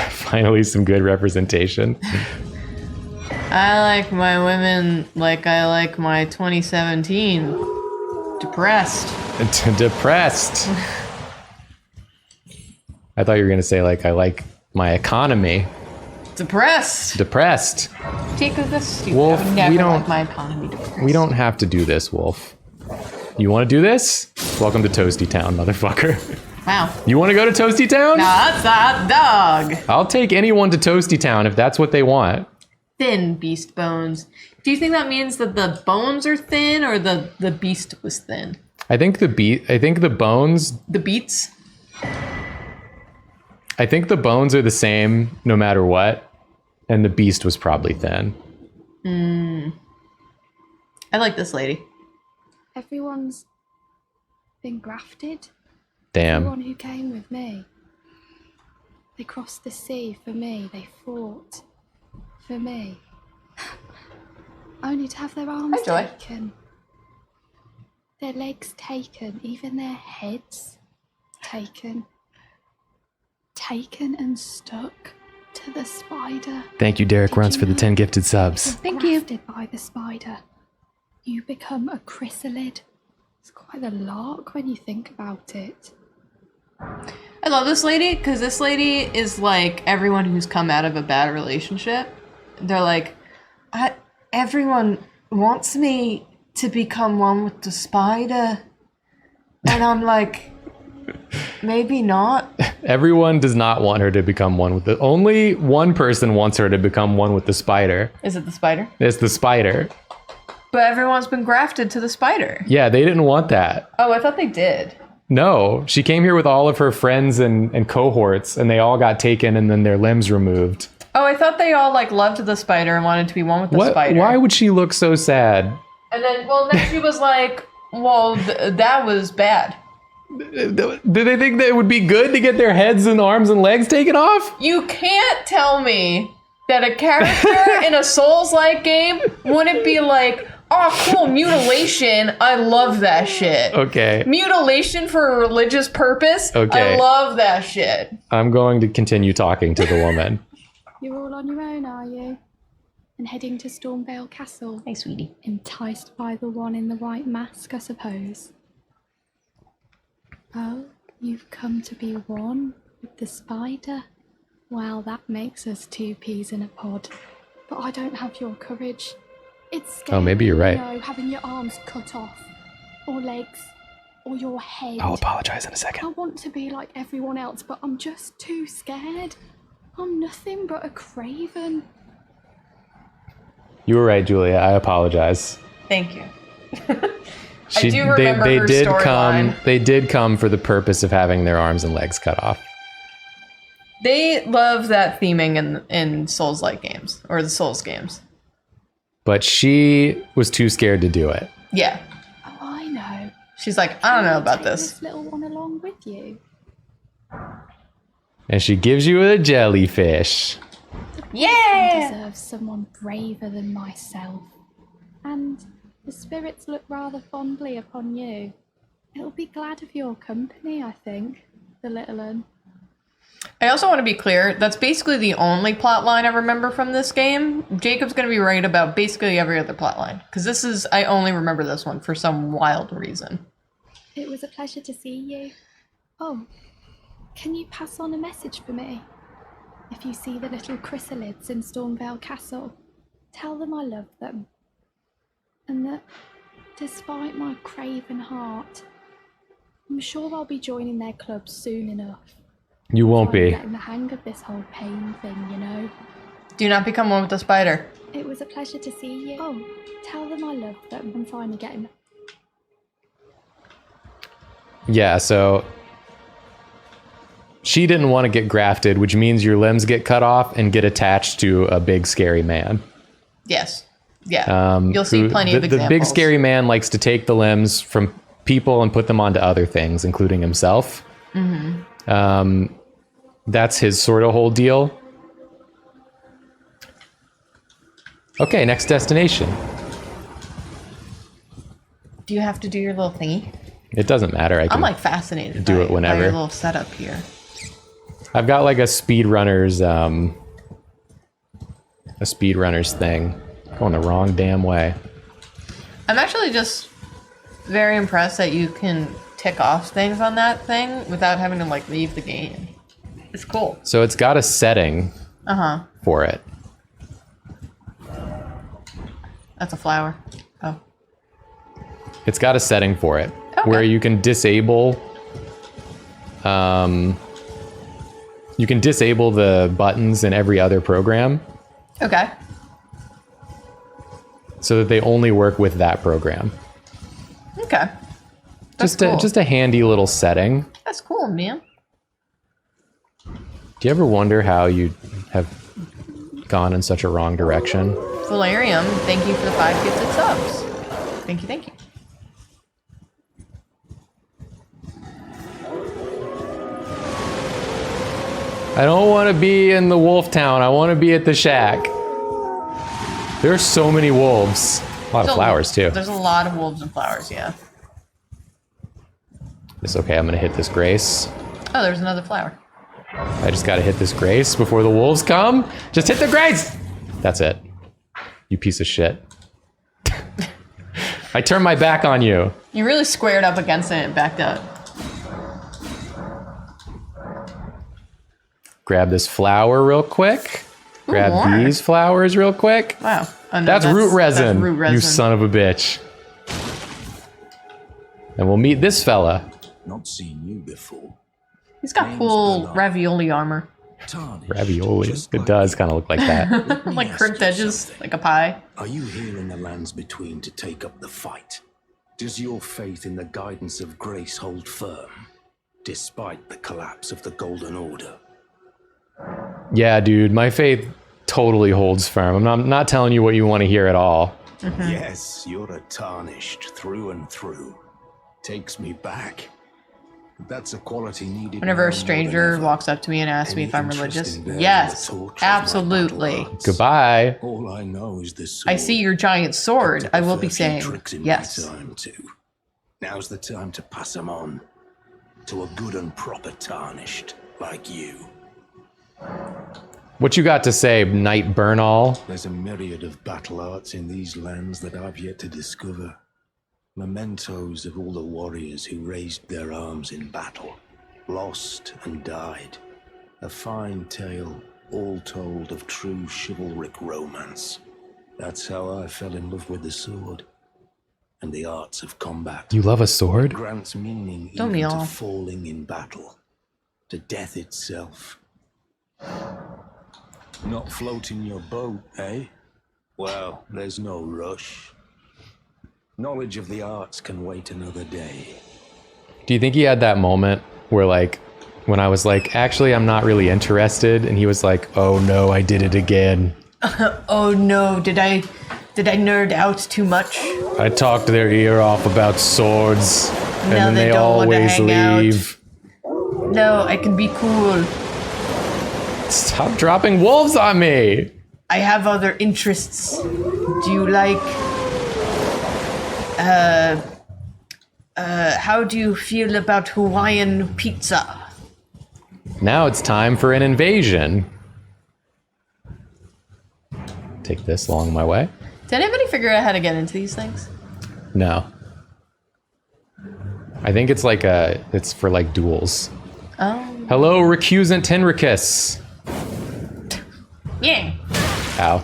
Finally, some good representation. I like my women like I like my 2017. Depressed. Depressed. I thought you were going to say, like, I like my economy. Depressed. Depressed. Take this stupid. Wolf, I would never we don't- like my economy depressed. We don't have to do this, Wolf. You want to do this? Welcome to Toasty Town, motherfucker. Wow. You want to go to Toasty Town? Now that's a hot dog. I'll take anyone to Toasty Town if that's what they want. Thin beast bones. Do you think that means that the bones are thin or the beast was thin? I think the bones. The beats? I think the bones are the same no matter what, and the beast was probably thin. I like this lady. Everyone's been grafted. Damn. Everyone who came with me. They crossed the sea for me. They fought for me. Only to have their arms Hi, Joy. taken. Their legs taken. Even their heads taken. Taken and stuck to the spider. Thank you, Derek Did Runs, you for the know 10 gifted subs. Thank you. Grafted by the spider. You become a chrysalid. It's quite a lark when you think about it. I love this lady because this lady is like everyone who's come out of a bad relationship. They're like, everyone wants me to become one with the spider. And I'm like, maybe not. Everyone does not want her to become one with the... Only one person wants her to become one with the spider. Is it the spider? It's the spider. But everyone's been grafted to the spider. Yeah, they didn't want that. Oh, I thought they did. No, she came here with all of her friends and cohorts, and they all got taken and then their limbs removed. Oh, I thought they all like loved the spider and wanted to be one with the spider. Why would she look so sad? And then, then she was like, well, that was bad. Did they think that it would be good to get their heads and arms and legs taken off? You can't tell me that a character in a Souls-like game wouldn't be like, oh, cool, mutilation. I love that shit. Okay. Mutilation for a religious purpose. Okay. I love that shit. I'm going to continue talking to the woman. You're all on your own, are you? And heading to Stormvale Castle? Hey, sweetie. Enticed by the one in the white mask, I suppose. Oh, you've come to be one with the spider? Well, that makes us two peas in a pod. But I don't have your courage. It's scary, Oh, maybe you're right. You know, having your arms cut off, or legs, or your head. I'll apologize in a I second. want to be like everyone else, but I'm just too scared. I'm nothing but a craven. You were right, Julia. I apologize. Thank you. I do remember her storyline. They did come for the purpose of having their arms and legs cut off. They love that theming in Souls-like games, or the Souls games. But she was too scared to do it. Yeah. Oh, I know. She's like, I don't know about Take this. little one along with you. And she gives you a jellyfish. Yeah! Deserves someone braver than myself. And the spirits look rather fondly upon you. It'll be glad of your company, I think, the little un. I also want to be clear, that's basically the only plot line I remember from this game. Jacob's going to be right about basically every other plot line. Because I only remember this one for some wild reason. It was a pleasure to see you. Oh, can you pass on a message for me? If you see the little chrysalids in Stormvale Castle, tell them I love them. And that, despite my craven heart, I'm sure I'll be joining their club soon enough. You won't be. Getting the hang of this whole pain thing, you know. Do not become one with the spider. It was a pleasure to see you. Oh, tell them I love them. I'm finally getting. Yeah, so she didn't want to get grafted, which means your limbs get cut off and get attached to a big scary man. Yes. Yeah. You'll see plenty of examples. The big scary man likes to take the limbs from people and put them onto other things, including himself. Mm-hmm. That's his sort of whole deal. Okay, next destination. Do you have to do your little thingy? It doesn't matter. I'm like fascinated do by, it whenever. by your little setup here. I've got like a speedrunner's thing. Going the wrong damn way. I'm actually just very impressed that you can tick off things on that thing without having to like leave the game. It's cool. So it's got a setting for it. That's a flower. Oh. It's got a setting for it Okay. where you can disable you can disable the buttons in every other program Okay. so that they only work with that program. Okay. That's Just a handy little setting. That's cool, man. Do you ever wonder how you have gone in such a wrong direction? Valerium, thank you for the 5 gifted subs. Thank you, thank you. I don't want to be in the wolf town. I want to be at the shack. There's so many wolves. A lot of flowers, too. There's a lot of wolves and flowers, yeah. It's okay. I'm going to hit this grace. Oh, there's another flower. I just got to hit this grace before the wolves come. Just hit the grace. That's it. You piece of shit. I turned my back on you. You really squared up against it and backed up. Grab this flower real quick. Grab more. these flowers real quick. Wow. Oh, no, That's root resin, That's root resin. you son of a bitch. And we'll meet this fella. Not seen you before. He's got cool ravioli armor. Ravioli. It does kind of look like that. Like crimped edges, like a pie. Are you here in the lands between to take up the fight? Does your faith in the guidance of grace hold firm, despite the collapse of the Golden Order? Yeah, dude, my faith totally holds firm. I'm not telling you what you want to hear at all. Yes, you're a tarnished through and through. Takes me back. That's a quality needed. Whenever a now more stranger than ever. walks up to me and asks me Any if I'm interest religious, in bearing yes, the torch of my battle absolutely. arts? Goodbye. All I know is the sword. I see your giant sword. I will be Prefer a few saying tricks in yes. my time too. Now's the time to pass them on to a good and proper tarnished like you. What you got to say, Knight Burnall? There's a myriad of battle arts in these lands that I've yet to discover. Mementos of all the warriors who raised their arms in battle, lost and died. A fine tale, all told of true chivalric romance. That's how I fell in love with the sword and the arts of combat. You love a sword? It grants meaning Don't we even to all? falling in battle, to death itself. Not floating your boat, eh? Well, there's no rush. Knowledge of the arts can wait another day. Do you think he had that moment where, like, when I was like, actually, I'm not really interested, and he was like, oh no, I did it again. Oh no, did I nerd out too much? I talked their ear off about swords, and Now then they they don't wanna always hang out. leave. No, I can be cool. Stop dropping wolves on me! I have other interests. Do you like how do you feel about Hawaiian pizza? Now it's time for an invasion. Take this along my way. Did anybody figure out how to get into these things? No. I think it's like it's for like duels. Oh. Hello, recusant Tenricus. Yeah. Ow.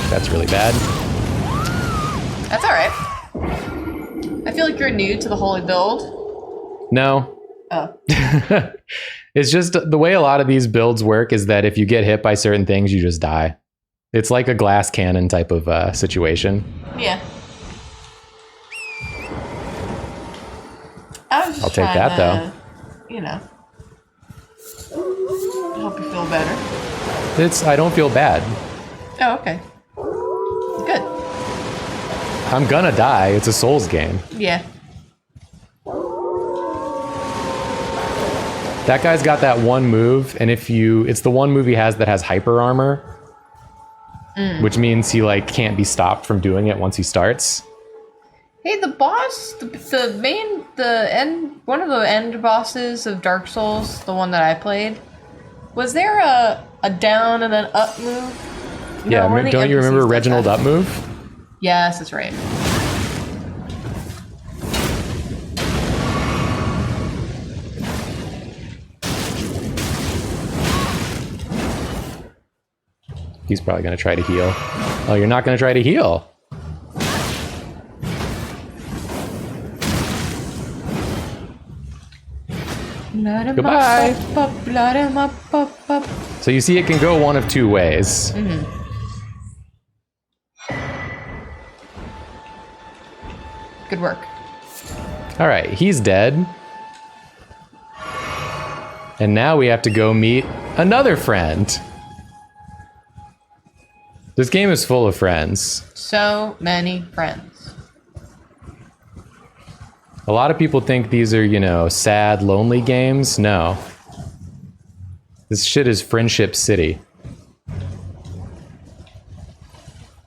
That's really bad. That's alright. I feel like you're new to the holy build. No. Oh. It's just the way a lot of these builds work is that if you get hit by certain things, you just die. It's like a glass cannon type of situation. Yeah. I was just I'll take trying that, to, though. you know, help you feel better. I don't feel bad. Oh, okay. Good. I'm gonna die. It's a Souls game. Yeah. That guy's got that one move, and it's the one move he has that has hyper armor, which means he like can't be stopped from doing it once he starts. Hey, the boss, one of the end bosses of Dark Souls, the one that I played, was there a down and an up move? Yeah, one of the don't you remember NPCs does Reginald that. up move? Yes, that's right. He's probably gonna try to heal. Oh, you're not gonna try to heal. Goodbye. So you see it can go one of two ways. Good work. All right, he's dead. And now we have to go meet another friend. This game is full of friends. So many friends. A lot of people think these are, you know, sad, lonely games. No. This shit is Friendship City.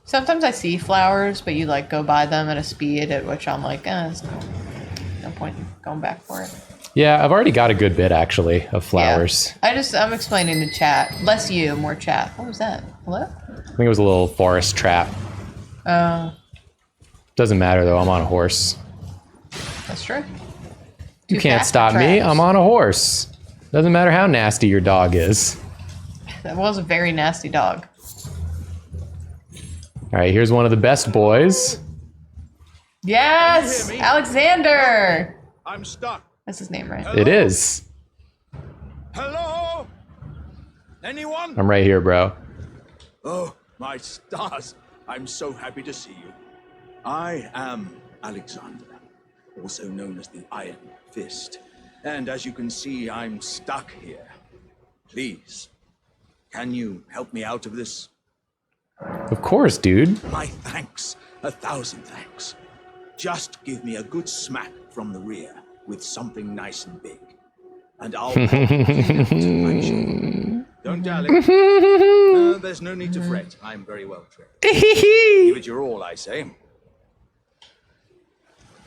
Sometimes I see flowers, but you like go by them at a speed at which I'm like, there's no point in going back for it. Yeah, I've already got a good bit, actually, of flowers. Yeah. I'm explaining to chat. Less you, more chat. What was that? Hello? I think it was a little forest trap. Doesn't matter, though. I'm on a horse. That's true. You Too can't fast stop for me. traps. I'm on a horse. Doesn't matter how nasty your dog is. That was a very nasty dog. All right, here's one of the best boys. Yes! Can you hear me? Alexander! I'm stuck. That's his name, right? It is. Hello? Anyone? I'm right here, bro. Oh, my stars. I'm so happy to see you. I am Alexander, also known as the Iron Fist. And as you can see, I'm stuck here. Please, can you help me out of this? Of course, dude. My thanks. 1,000 thanks. Just give me a good smack from the rear with something nice and big. And I'll help clean out my ship. Don't dally. No, there's no need to fret. I'm very well trained. Give it your all, I say.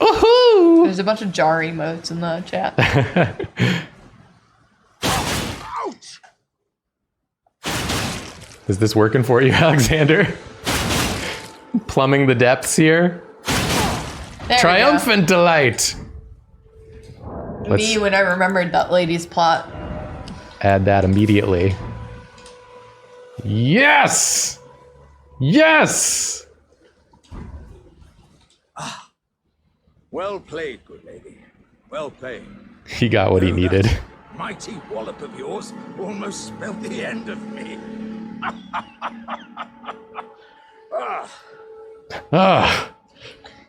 Woohoo! There's a bunch of jar emotes in the chat. Ouch! Is this working for you, Alexander? Plumbing the depths here. There Triumphant delight. we go. Me when I remembered that lady's plot. Add that immediately. Yes! Yes! Well played, good lady. Well played. He got what he needed. That mighty wallop of yours almost spelled the end of me. Ah,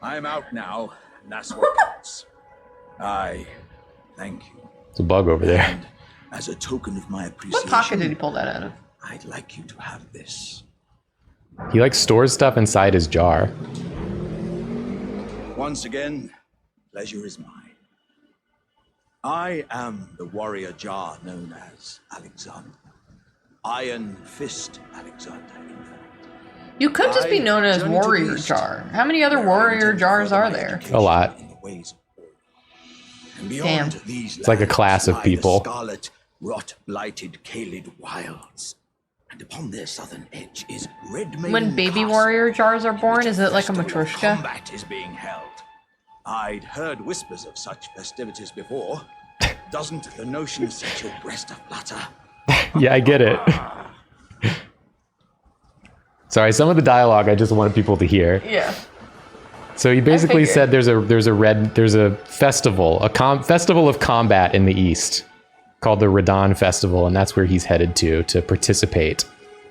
I'm out now, and that's what counts. I thank you. it's a bug over there. And as a token of my What appreciation, pocket did he pull that out of? I'd like you to have this. He like stores stuff inside his jar. Once again, pleasure is mine. I am the warrior jar known as Alexander. Iron Fist Alexander, in fact. You could just be known as journey to the Warrior east, Jar. How many other where I Warrior intend to Jars further are my there? education A lot. in the ways of war. And beyond Damn. these It's like a lands class of lie the people. Scarlet, rot-blighted, Kaled wilds. And upon their southern edge is Redmane When baby Castle, Warrior Jars are born, which is it like a festival of Matryoshka? Combat is being held. I'd heard whispers of such festivities before. Doesn't the notion set your breast aflutter? Yeah, I get it. Sorry, some of the dialogue I just wanted people to hear. Yeah. So he basically figured. said there's a festival, festival of combat in the east called the Radon Festival, and that's where he's headed to participate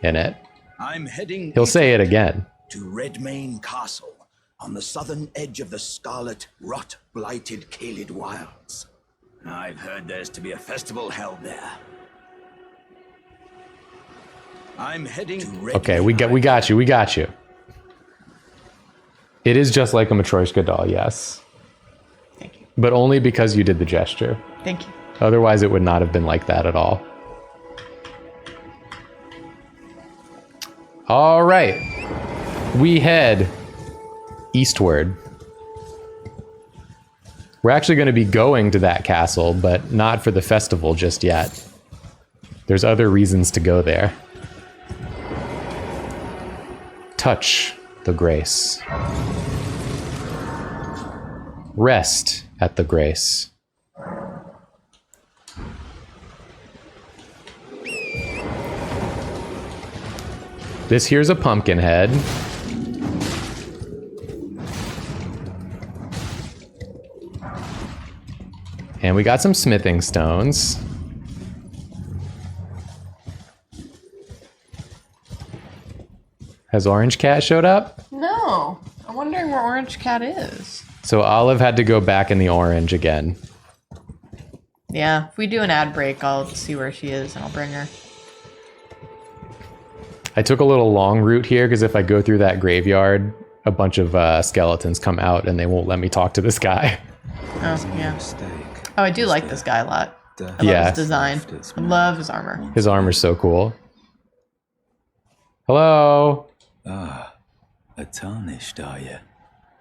in it. I'm heading He'll say it again. to Redmane Castle on the southern edge of the Scarlet, rot-blighted Kaled wilds. I've heard there's to be a festival held there. I'm heading to Redmane. Okay, we got you. It is just like a Matryoshka doll, yes. Thank you. But only because you did the gesture. Thank you. Otherwise, it would not have been like that at all. All right. We head eastward. We're actually going to be going to that castle, but not for the festival just yet. There's other reasons to go there. Touch the grace. Rest at the grace. This here's a pumpkin head. And we got some smithing stones. Has Orange Cat showed up? No. I'm wondering where Orange Cat is. So Olive had to go back in the orange again. Yeah, if we do an ad break, I'll see where she is and I'll bring her. I took a little long route here because if I go through that graveyard, a bunch of skeletons come out and they won't let me talk to this guy. Oh, yeah. Oh, I do like this guy a lot. I love Yeah. his design. I love his armor. His armor's so cool. Hello? Ah, a tarnished, are you?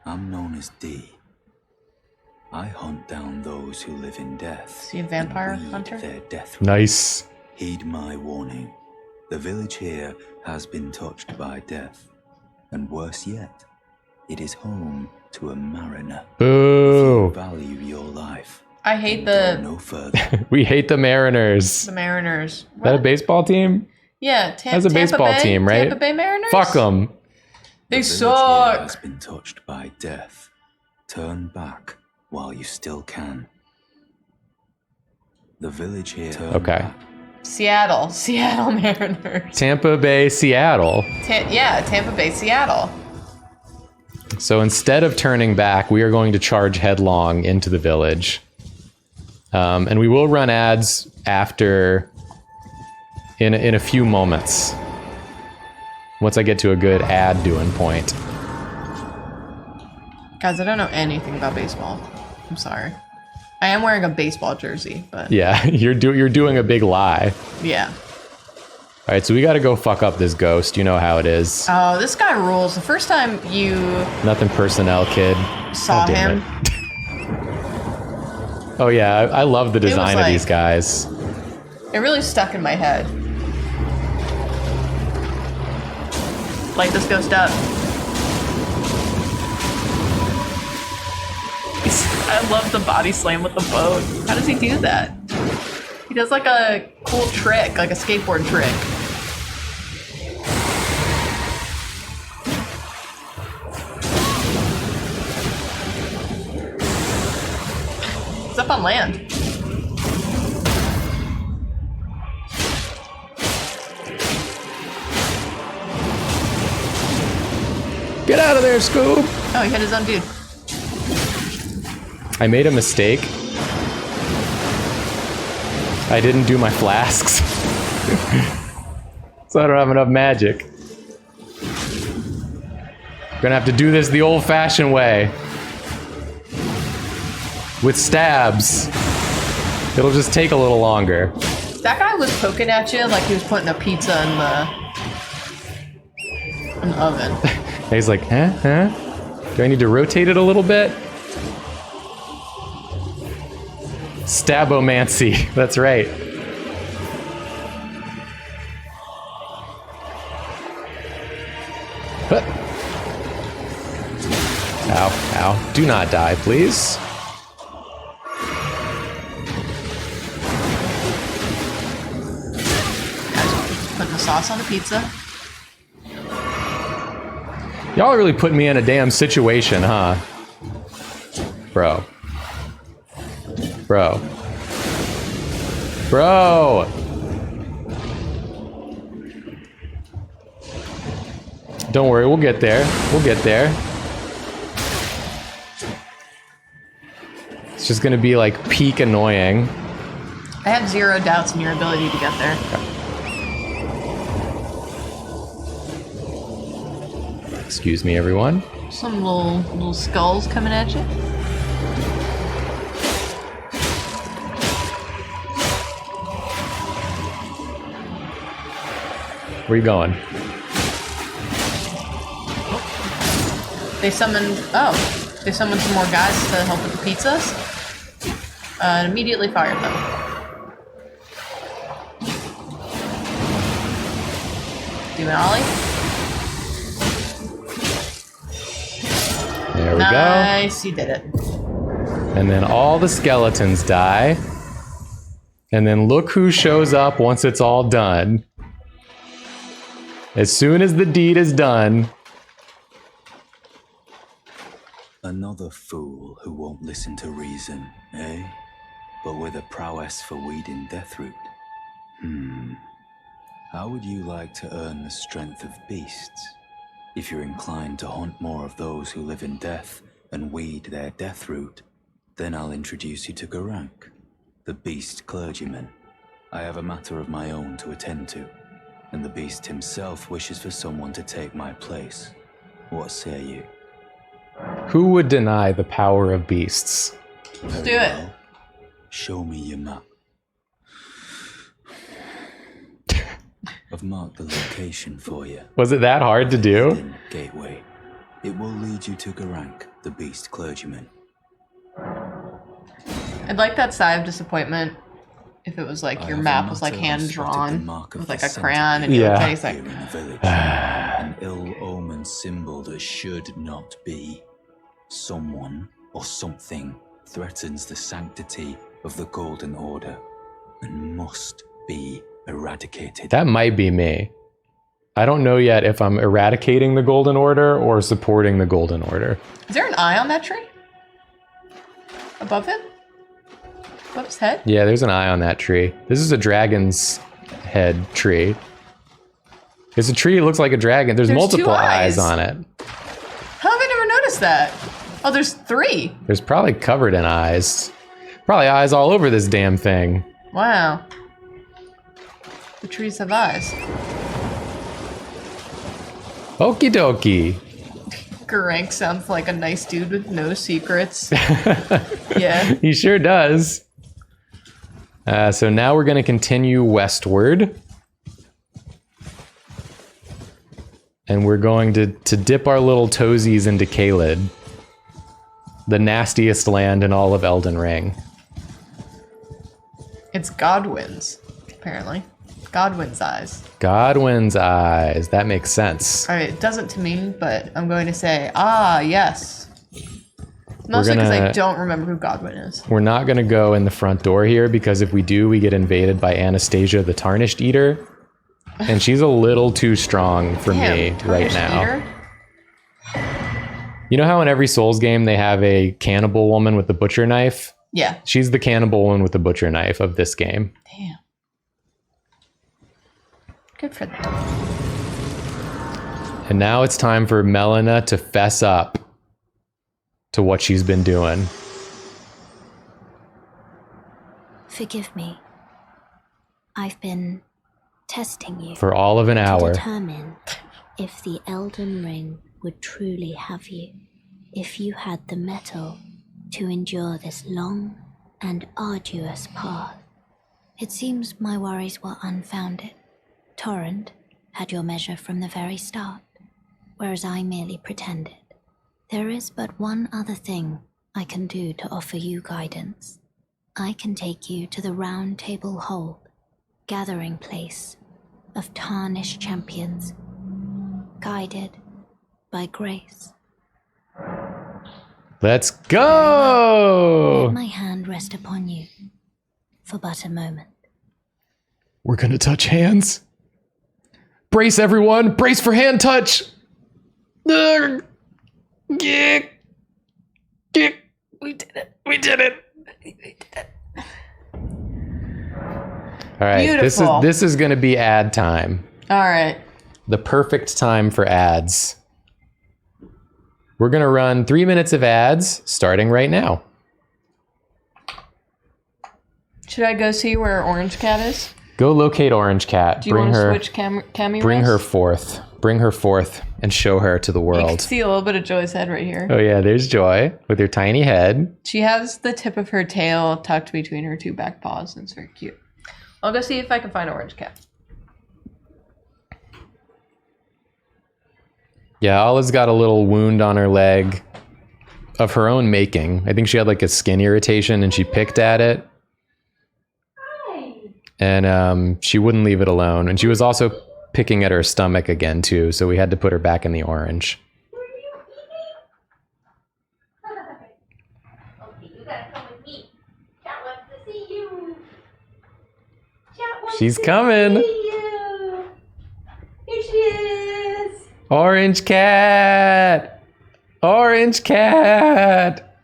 I'm known as D. I hunt down those who live in death. Is he a vampire and weed hunter? Their death. Nice. Heed my warning. The village here has been touched by death. And worse yet, it is home to a mariner. Boo. If you value your life, I hate then go the no further. We hate the Mariners. Mariners. Is that a What? baseball team? Yeah, That's a baseball Bay? team, right? Tampa Bay Mariners? Fuck them. They The village here has suck. been touched by death. Turn back while you still can. The village here. Turn Okay. back. Seattle Mariners. Tampa Bay, Seattle. Tampa Bay, Seattle. So instead of turning back, we are going to charge headlong into the village. And we will run ads after in a few moments. Once I get to a good ad doing point. Guys, I don't know anything about baseball. I'm sorry. I am wearing a baseball jersey, but Yeah, you're doing a big lie. yeah. All right, so we got to go fuck up this ghost. You know how it is. Oh, this guy rules. The first time you Nothing personnel, kid. saw God damn him, it. Oh yeah, I love the design of like- these guys. it really stuck in my head. Light this ghost up. I love the body slam with the boat. How does he do that? He does like a cool trick, like a skateboard trick. It's up on land. Get out of there, Scoob! Oh, he hit his own dude. I made a mistake. I didn't do my flasks. So I don't have enough magic. Gonna have to do this the old-fashioned way. With stabs. It'll just take a little longer. That guy was poking at you like he was putting a pizza in the oven. And he's like, huh? Do I need to rotate it a little bit? Stabomancy, that's right. But, ow. Do not die, please. Putting the sauce on the pizza. Y'all are really putting me in a damn situation, huh? Bro. Don't worry, we'll get there. It's just gonna be like peak annoying. I have zero doubts in your ability to get there. Excuse me, everyone. Some little skulls coming at you. Where you going? They summoned some more guys to help with the pizzas. And immediately fired them. Do an ollie. There we Nice, you did it. go. And then all the skeletons die. And then look who shows up once it's all done. As soon as the deed is done. Another fool who won't listen to reason, eh? but with a prowess for weeding deathroot. How would you like to earn the strength of beasts? If you're inclined to hunt more of those who live in death and weed their deathroot, then I'll introduce you to Garank, the beast clergyman. I have a matter of my own to attend to, and the beast himself wishes for someone to take my place. What say you? Who would deny the power of beasts? Let's do it. Show me your map. I've marked the location for you. Was it that hard to do? Hidden gateway. It will lead you to Garank, the beast clergyman. I'd like that sigh of disappointment if it was like your map was like hand drawn with like a crayon and you looked at it, he's like, Here in the village, an ill-omened symbol that should not be. Someone or something threatens the sanctity of the Golden Order and must be eradicated. That might be me. I don't know yet if I'm eradicating the Golden Order or supporting the Golden Order. is there an eye on that tree? Above him? Above his head? Yeah, there's an eye on that tree. This is a dragon's head tree. It's a tree, it looks like a dragon. There's multiple two eyes eyes on it. How have I never noticed that? Oh, there's 3. There's probably covered in eyes. Probably eyes all over this damn thing. Wow. The trees have eyes. Okie dokie. Garank sounds like a nice dude with no secrets. Yeah. He sure does. So now we're going to continue westward. And we're going to dip our little toesies into Caelid, the nastiest land in all of Elden Ring. It's Godwin's, apparently. Godwin's eyes. Godwin's eyes. That makes sense. All right, it doesn't to me, but I'm going to say, yes. Mostly because I don't remember who Godwin is. We're not going to go in the front door here because if we do, we get invaded by Anastasia the Tarnished Eater. And she's a little too strong for me right now. Eater? You know how in every Souls game they have a cannibal woman with the butcher knife? Yeah. She's the cannibal woman with the butcher knife of this game. Damn. Good for them. And now it's time for Melina to fess up to what she's been doing. Forgive me. I've been testing you For all of an to hour. determine if the Elden Ring would truly have you, if you had the mettle to endure this long and arduous path. It seems my worries were unfounded. Torrent had your measure from the very start, whereas I merely pretended. There is but one other thing I can do to offer you guidance. I can take you to the Round Table Hold, gathering place of tarnished champions, guided by grace. Let's go! Let my hand rest upon you for but a moment. We're gonna touch hands. Brace, everyone! Brace for hand touch! We did it! We did it! All right, Beautiful. this is gonna be ad time. All right. The perfect time for ads. We're gonna run 3 minutes of ads starting right now. Should I go see where Orange Cat is? Go locate Orange Cat. Do you want to switch cameras? Bring her forth. Bring her forth and show her to the You can world. see a little bit of Joy's head right here. Oh yeah, there's Joy with her tiny head. She has the tip of her tail tucked between her 2 back paws. It's very cute. I'll go see if I can find Orange Cat. Yeah, Olive's got a little wound on her leg of her own making. I think she had like a skin irritation and she picked at it. And she wouldn't leave it alone. And she was also picking at her stomach again too, so we had to put her back in the orange. Okay, you gotta come with me. Cat wants to see you. Cat wants She's to coming. see you. Here she is. Orange Cat! Orange Cat!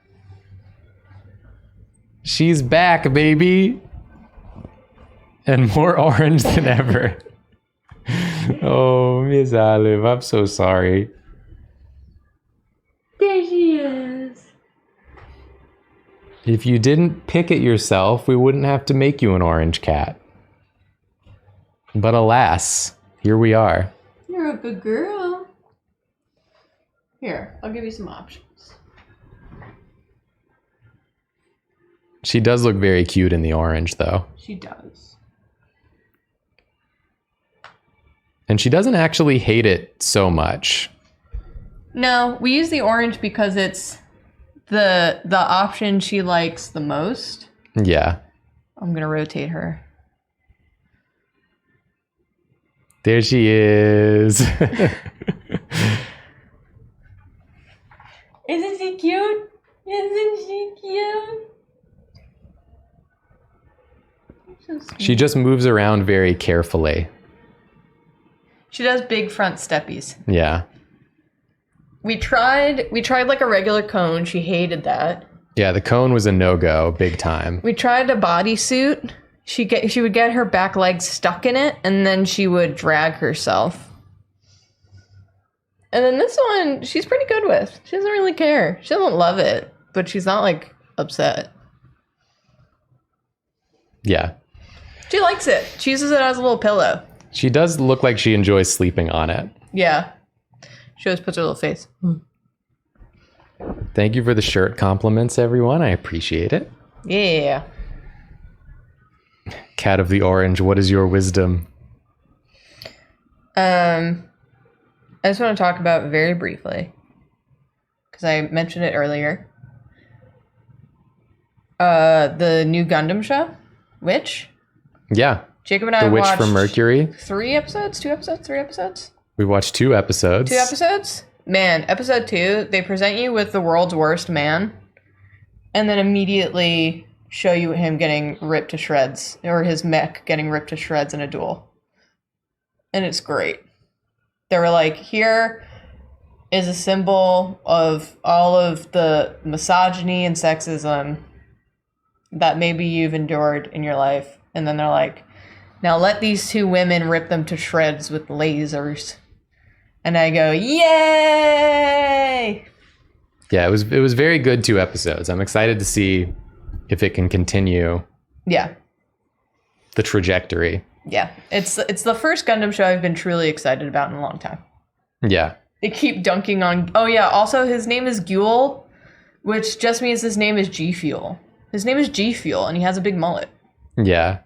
She's back, baby. And more orange than ever. Oh, Miss Olive, I'm so sorry. There she is. If you didn't pick it yourself, we wouldn't have to make you an orange cat. But alas, here we are. You're a good girl. Here, I'll give you some options. She does look very cute in the orange, though. She does. And she doesn't actually hate it so much. No, we use the orange because it's the option she likes the most. Yeah. I'm gonna rotate her. There she is. Isn't she cute? Isn't she cute? So sweet. She just moves around very carefully. She does big front steppies. Yeah. We tried like a regular cone. She hated that. Yeah, the cone was a no-go, big time. We tried a bodysuit. She would get her back legs stuck in it, and then she would drag herself. And then this one, she's pretty good with. She doesn't really care. She doesn't love it, but she's not like upset. Yeah. She likes it. She uses it as a little pillow. She does look like she enjoys sleeping on it. Yeah. She always puts her little face. Thank you for the shirt compliments, everyone. I appreciate it. Yeah. Cat of the Orange, what is your wisdom? I just want to talk about very briefly, because I mentioned it earlier. The new Gundam show, Witch. Yeah. Jacob and I The Witch watched from Mercury. 3 episodes, 2 episodes, 3 episodes. We watched 2 episodes. 2 episodes? Man, episode 2, they present you with the world's worst man, and then immediately show you him getting ripped to shreds, or his mech getting ripped to shreds in a duel. And it's great. They were like, here is a symbol of all of the misogyny and sexism that maybe you've endured in your life. And then they're like, now let these 2 women rip them to shreds with lasers. And I go, yay! Yeah, it was very good 2 episodes. I'm excited to see if it can continue Yeah. the trajectory. Yeah. It's the first Gundam show I've been truly excited about in a long time. Yeah. They keep dunking on... Oh, yeah. Also, his name is Guel, which just means his name is G Fuel. His name is G Fuel, and he has a big mullet. Yeah.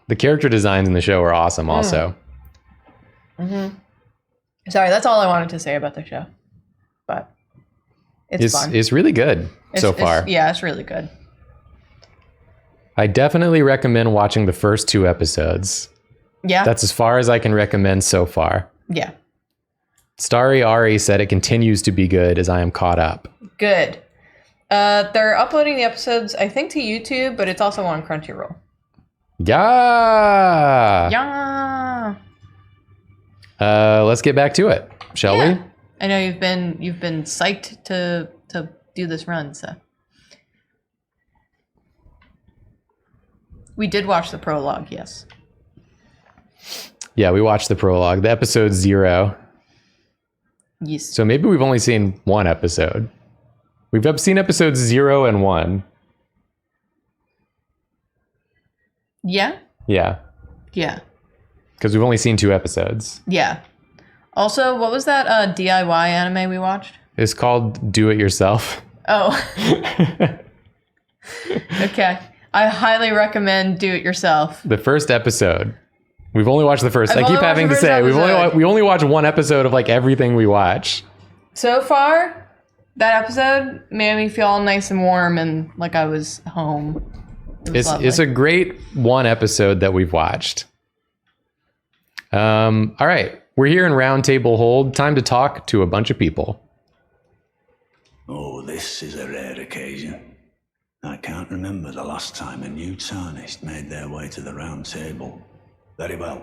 The character designs in the show are awesome also. Mm-hmm. Sorry, that's all I wanted to say about the show. But it's fun. It's really good so far. Yeah, it's really good. I definitely recommend watching the first 2 episodes. Yeah. That's as far as I can recommend so far. Yeah. Starry Ari said it continues to be good as I am caught up. Good. They're uploading the episodes, I think, to YouTube, but it's also on Crunchyroll. Yeah. Yeah. Let's get back to it, shall we? I know you've been psyched to do this run, so. We did watch the prologue, yes. Yeah, we watched the prologue, the episode 0. Yes. So maybe we've only seen 1 episode. We've seen episodes 0 and 1. Yeah? Yeah, Yeah. because we've only seen 2 episodes. Yeah. Also, what was that DIY anime we watched? It's called Do It Yourself. Oh. Okay. I highly recommend Do It Yourself. The first episode. We've only watched the first. I've I keep only having to watched the say first episode. we only watch 1 episode of like everything we watch. So far, that episode made me feel all nice and warm and like I was home. It's a great 1 episode that we've watched. All right, we're here in Round Table Hold. Time to talk to a bunch of people. Oh, this is a rare occasion. I can't remember the last time a new tarnished made their way to the round table. Very well.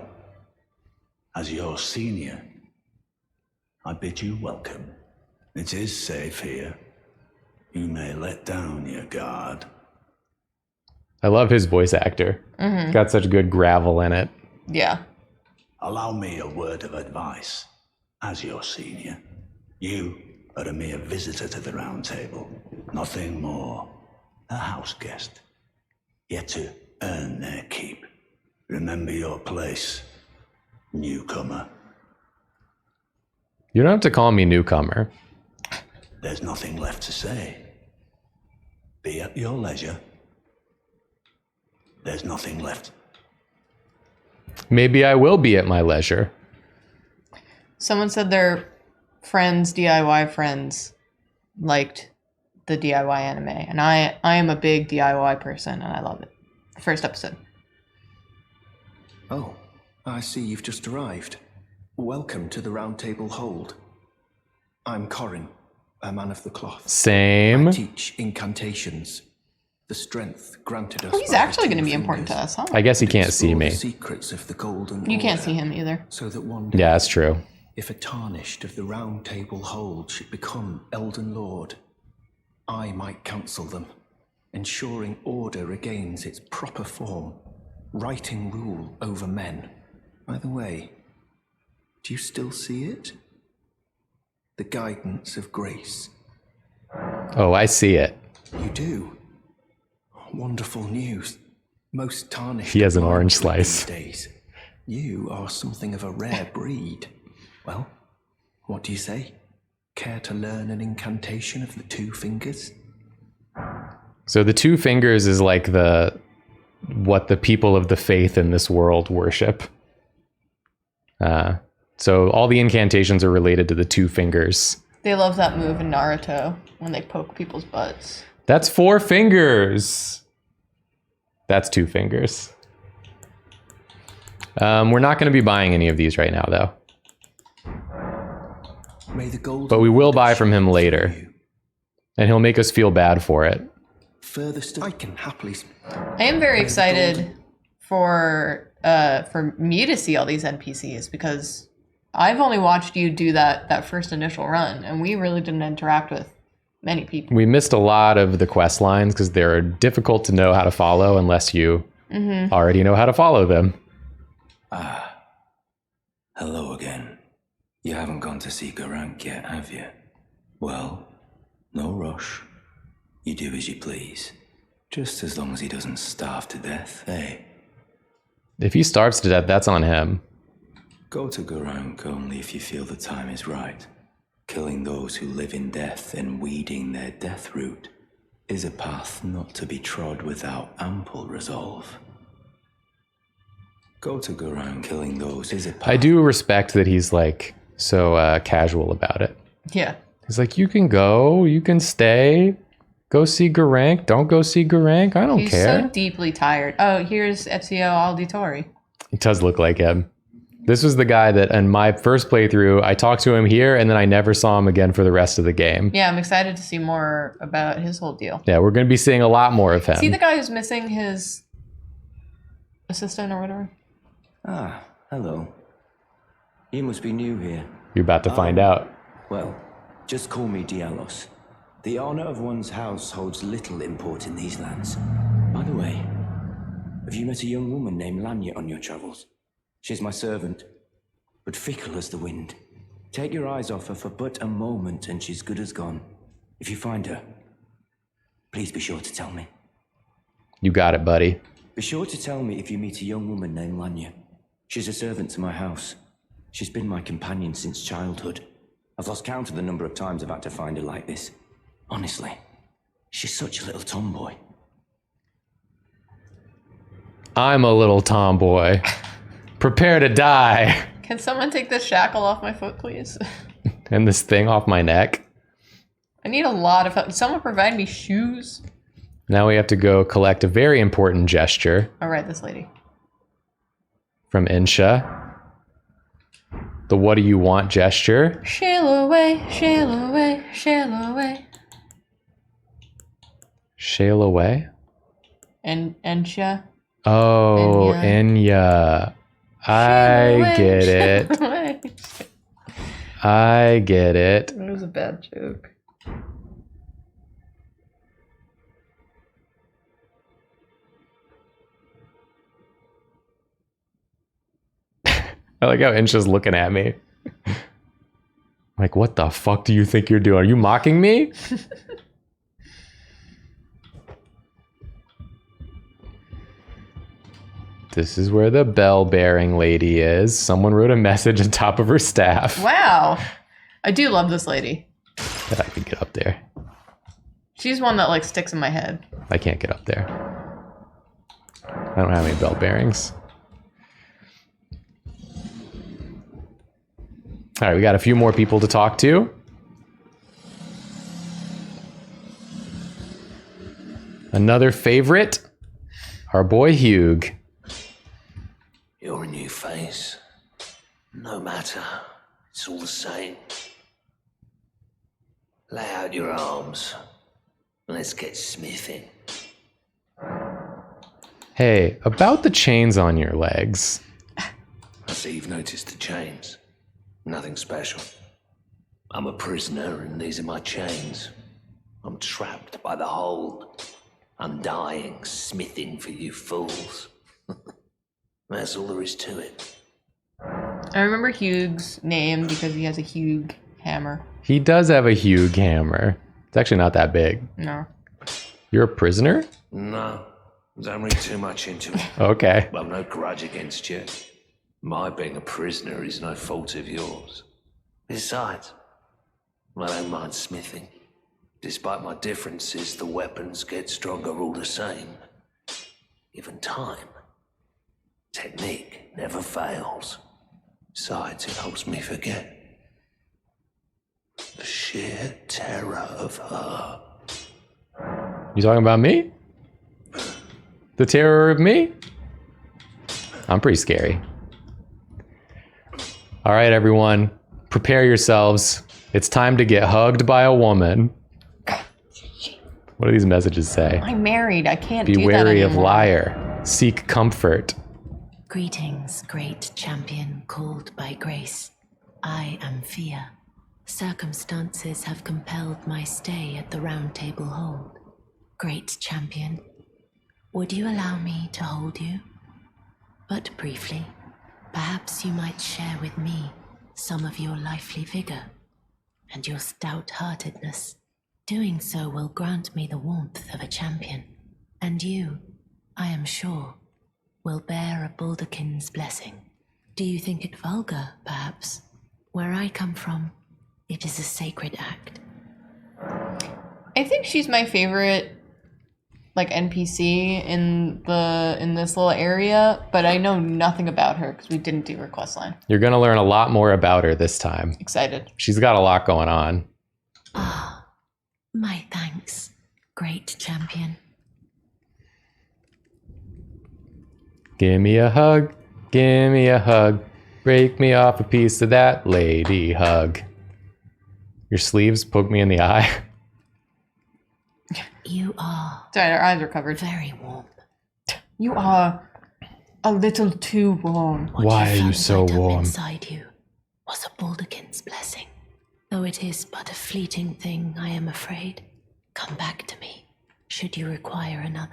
As your senior, I bid you welcome. It is safe here. You may let down your guard. I love his voice actor. Mm-hmm. Got such good gravel in it. Yeah. Allow me a word of advice. As your senior, you are a mere visitor to the Round Table. Nothing more. A house guest. Yet to earn their keep. Remember your place, newcomer. You don't have to call me newcomer. There's nothing left to say. Be at your leisure. There's nothing left. Maybe I will be at my leisure. Someone said their friends, DIY friends, liked the DIY anime. And I am a big DIY person and I love it. First episode. Oh, I see you've just arrived. Welcome to the Round Table Hold. I'm Corin, a man of the cloth. Same. I teach incantations. The strength granted us. Oh, he's by the actually going to two be important to fingers. us, huh? I guess he can't see Explore me. the secrets of the golden You can't order, see him either. So that one day, Yeah, that's true. if a tarnished of the Round Table Hold should become Elden Lord, I might counsel them, ensuring order regains its proper form, righting rule over men. By the way, do you still see it? The guidance of grace. Oh, I see it. You do. Wonderful news. Most tarnished. He has an of orange these slice. days. You are something of a rare breed. Well, what do you say? Care to learn an incantation of the two fingers? So the two fingers is like what the people of the faith in this world worship. So all the incantations are related to the two fingers. They love that move in Naruto when they poke people's butts. That's 4 fingers. That's 2 fingers. We're not going to be buying any of these right now, though. May the golden But we will order buy from him shine later. through you. And he'll make us feel bad for it. Furthest I can happily. I am very excited for me to see all these NPCs because I've only watched you do that first initial run, and we really didn't interact with many people. We missed a lot of the quest lines because they're difficult to know how to follow unless you already know how to follow them. Ah, hello again. You haven't gone to see Garank yet, have you? Well, no rush. You do as you please. Just as long as he doesn't starve to death, eh? If he starves to death, that's on him. Go to Garank only if you feel the time is right. Killing those who live in death and weeding their death root is a path not to be trod without ample resolve. Go to Garank, killing those is a path. I do respect that he's like so casual about it. Yeah. He's like, you can go, you can stay, go see Garank, don't go see Garank, I don't He's care. so deeply tired. Oh, here's Ezio Auditore. He does look like him. This was the guy that in my first playthrough, I talked to him here and then I never saw him again for the rest of the game. Yeah, I'm excited to see more about his whole deal. Yeah, we're going to be seeing a lot more of him. See the guy who's missing his assistant or whatever? Ah, hello. You must be new here. You're about to find out. Well, just call me Dialos. The honor of one's house holds little import in these lands. By the way, have you met a young woman named Lanya on your travels? She's my servant, but fickle as the wind. Take your eyes off her for but a moment and she's good as gone. If you find her, please be sure to tell me. You got it, buddy. Be sure to tell me if you meet a young woman named Lanya. She's a servant to my house. She's been my companion since childhood. I've lost count of the number of times I've had to find her like this. Honestly, she's such a little tomboy. I'm a little tomboy. Prepare to die. Can someone take this shackle off my foot, please? And this thing off my neck. I need a lot of help. Can someone provide me shoes? Now we have to go collect a very important gesture All right, this lady. from Insha. The what do you want gesture. Sail away, sail away, sail away. Shale away? Ensha. Oh, Enya. Enya. I get it. I get it. It was a bad joke. I like how Insha's looking at me. Like, what the fuck do you think you're doing? Are you mocking me? This is where the bell-bearing lady is. Someone wrote a message on top of her staff. Wow. I do love this lady. I can get up there. She's one that like sticks in my head. I can't get up there. I don't have any bell bearings. All right, we got a few more people to talk to. Another favorite, our boy Hugh. You're a new face. No matter, it's all the same. Lay out your arms. Let's get smithing. Hey, about the chains on your legs. I see you've noticed the chains. Nothing special. I'm a prisoner and these are my chains. I'm trapped by the hold. I'm dying, smithing for you fools. That's all there is to it. I remember Hugh's name because he has a Hugh hammer. He does have a Hugh hammer. It's actually not that big. No. You're a prisoner? No, don't read too much into it. Okay. I've no grudge against you. My being a prisoner is no fault of yours. Besides, I don't mind smithing. Despite my differences, the weapons get stronger all the same. Even time. Technique never fails. Besides, it helps me forget the sheer terror of her. You talking about me? The terror of me? I'm pretty scary. All right, everyone, prepare yourselves. It's time to get hugged by a woman. What do these messages say? I'm married. I can't Be do that wary of anymore. liar. Seek comfort. Greetings, great champion called by grace. I am Fia. Circumstances have compelled my stay at the Round Table Hold. Great champion, would you allow me to hold you? But briefly, perhaps you might share with me some of your lively vigor and your stout-heartedness. Doing so will grant me the warmth of a champion, and you, I am sure, will bear a Baldakin's blessing. Do you think it vulgar, perhaps? Where I come from, it is a sacred act. I think she's my favorite like NPC in this little area, but I know nothing about her because we didn't do her questline. You're going to learn a lot more about her this time. Excited. She's got a lot going on. Ah, my thanks, great champion. Give me a hug, give me a hug. Break me off a piece of that lady hug. Your sleeves poke me in the eye. You are... Sorry, our eyes are covered. Very warm. You are a little too warm. What Why you are you found so right up warm? inside you was a Baldakin's blessing. Though it is but a fleeting thing, I am afraid. Come back to me, should you require another.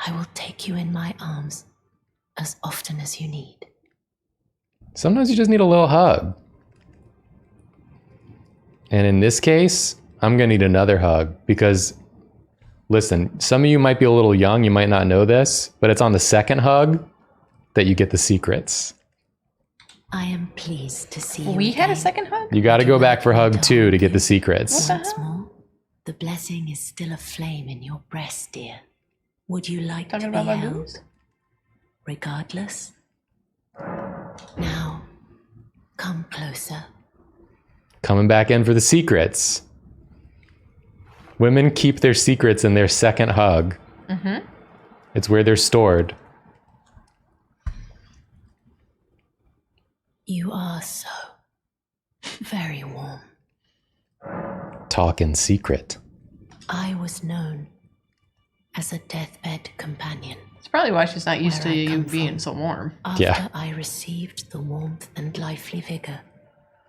I will take you in my arms as often as you need. Sometimes you just need a little hug. And in this case, I'm gonna need another hug because, listen, some of you might be a little young, you might not know this, but it's on the second hug that you get the secrets. I am pleased to see you We had a again. second hug? You gotta go back for hug 2 to get the secrets. Once more, the blessing is still aflame in your breast, dear. Would you like Talking to be about my held? boobs? Regardless? Now, come closer. Coming back in for the secrets. Women keep their secrets in their second hug. Mm-hmm. It's where they're stored. You are so very warm. Talk in secret. I was known as a deathbed companion. That's probably why she's not used Where to I you come being from. so warm. After I received the warmth and lively vigor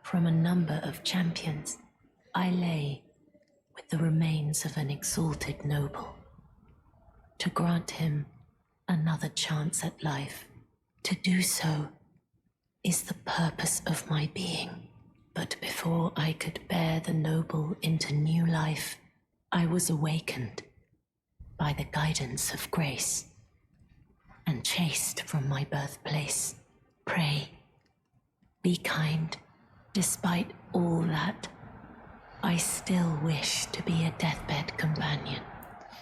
from a number of champions, I lay with the remains of an exalted noble. To grant him another chance at life, to do so is the purpose of my being. But before I could bear the noble into new life, I was awakened by the guidance of grace and chased from my birthplace. Pray, be kind. Despite all that, I still wish to be a deathbed companion.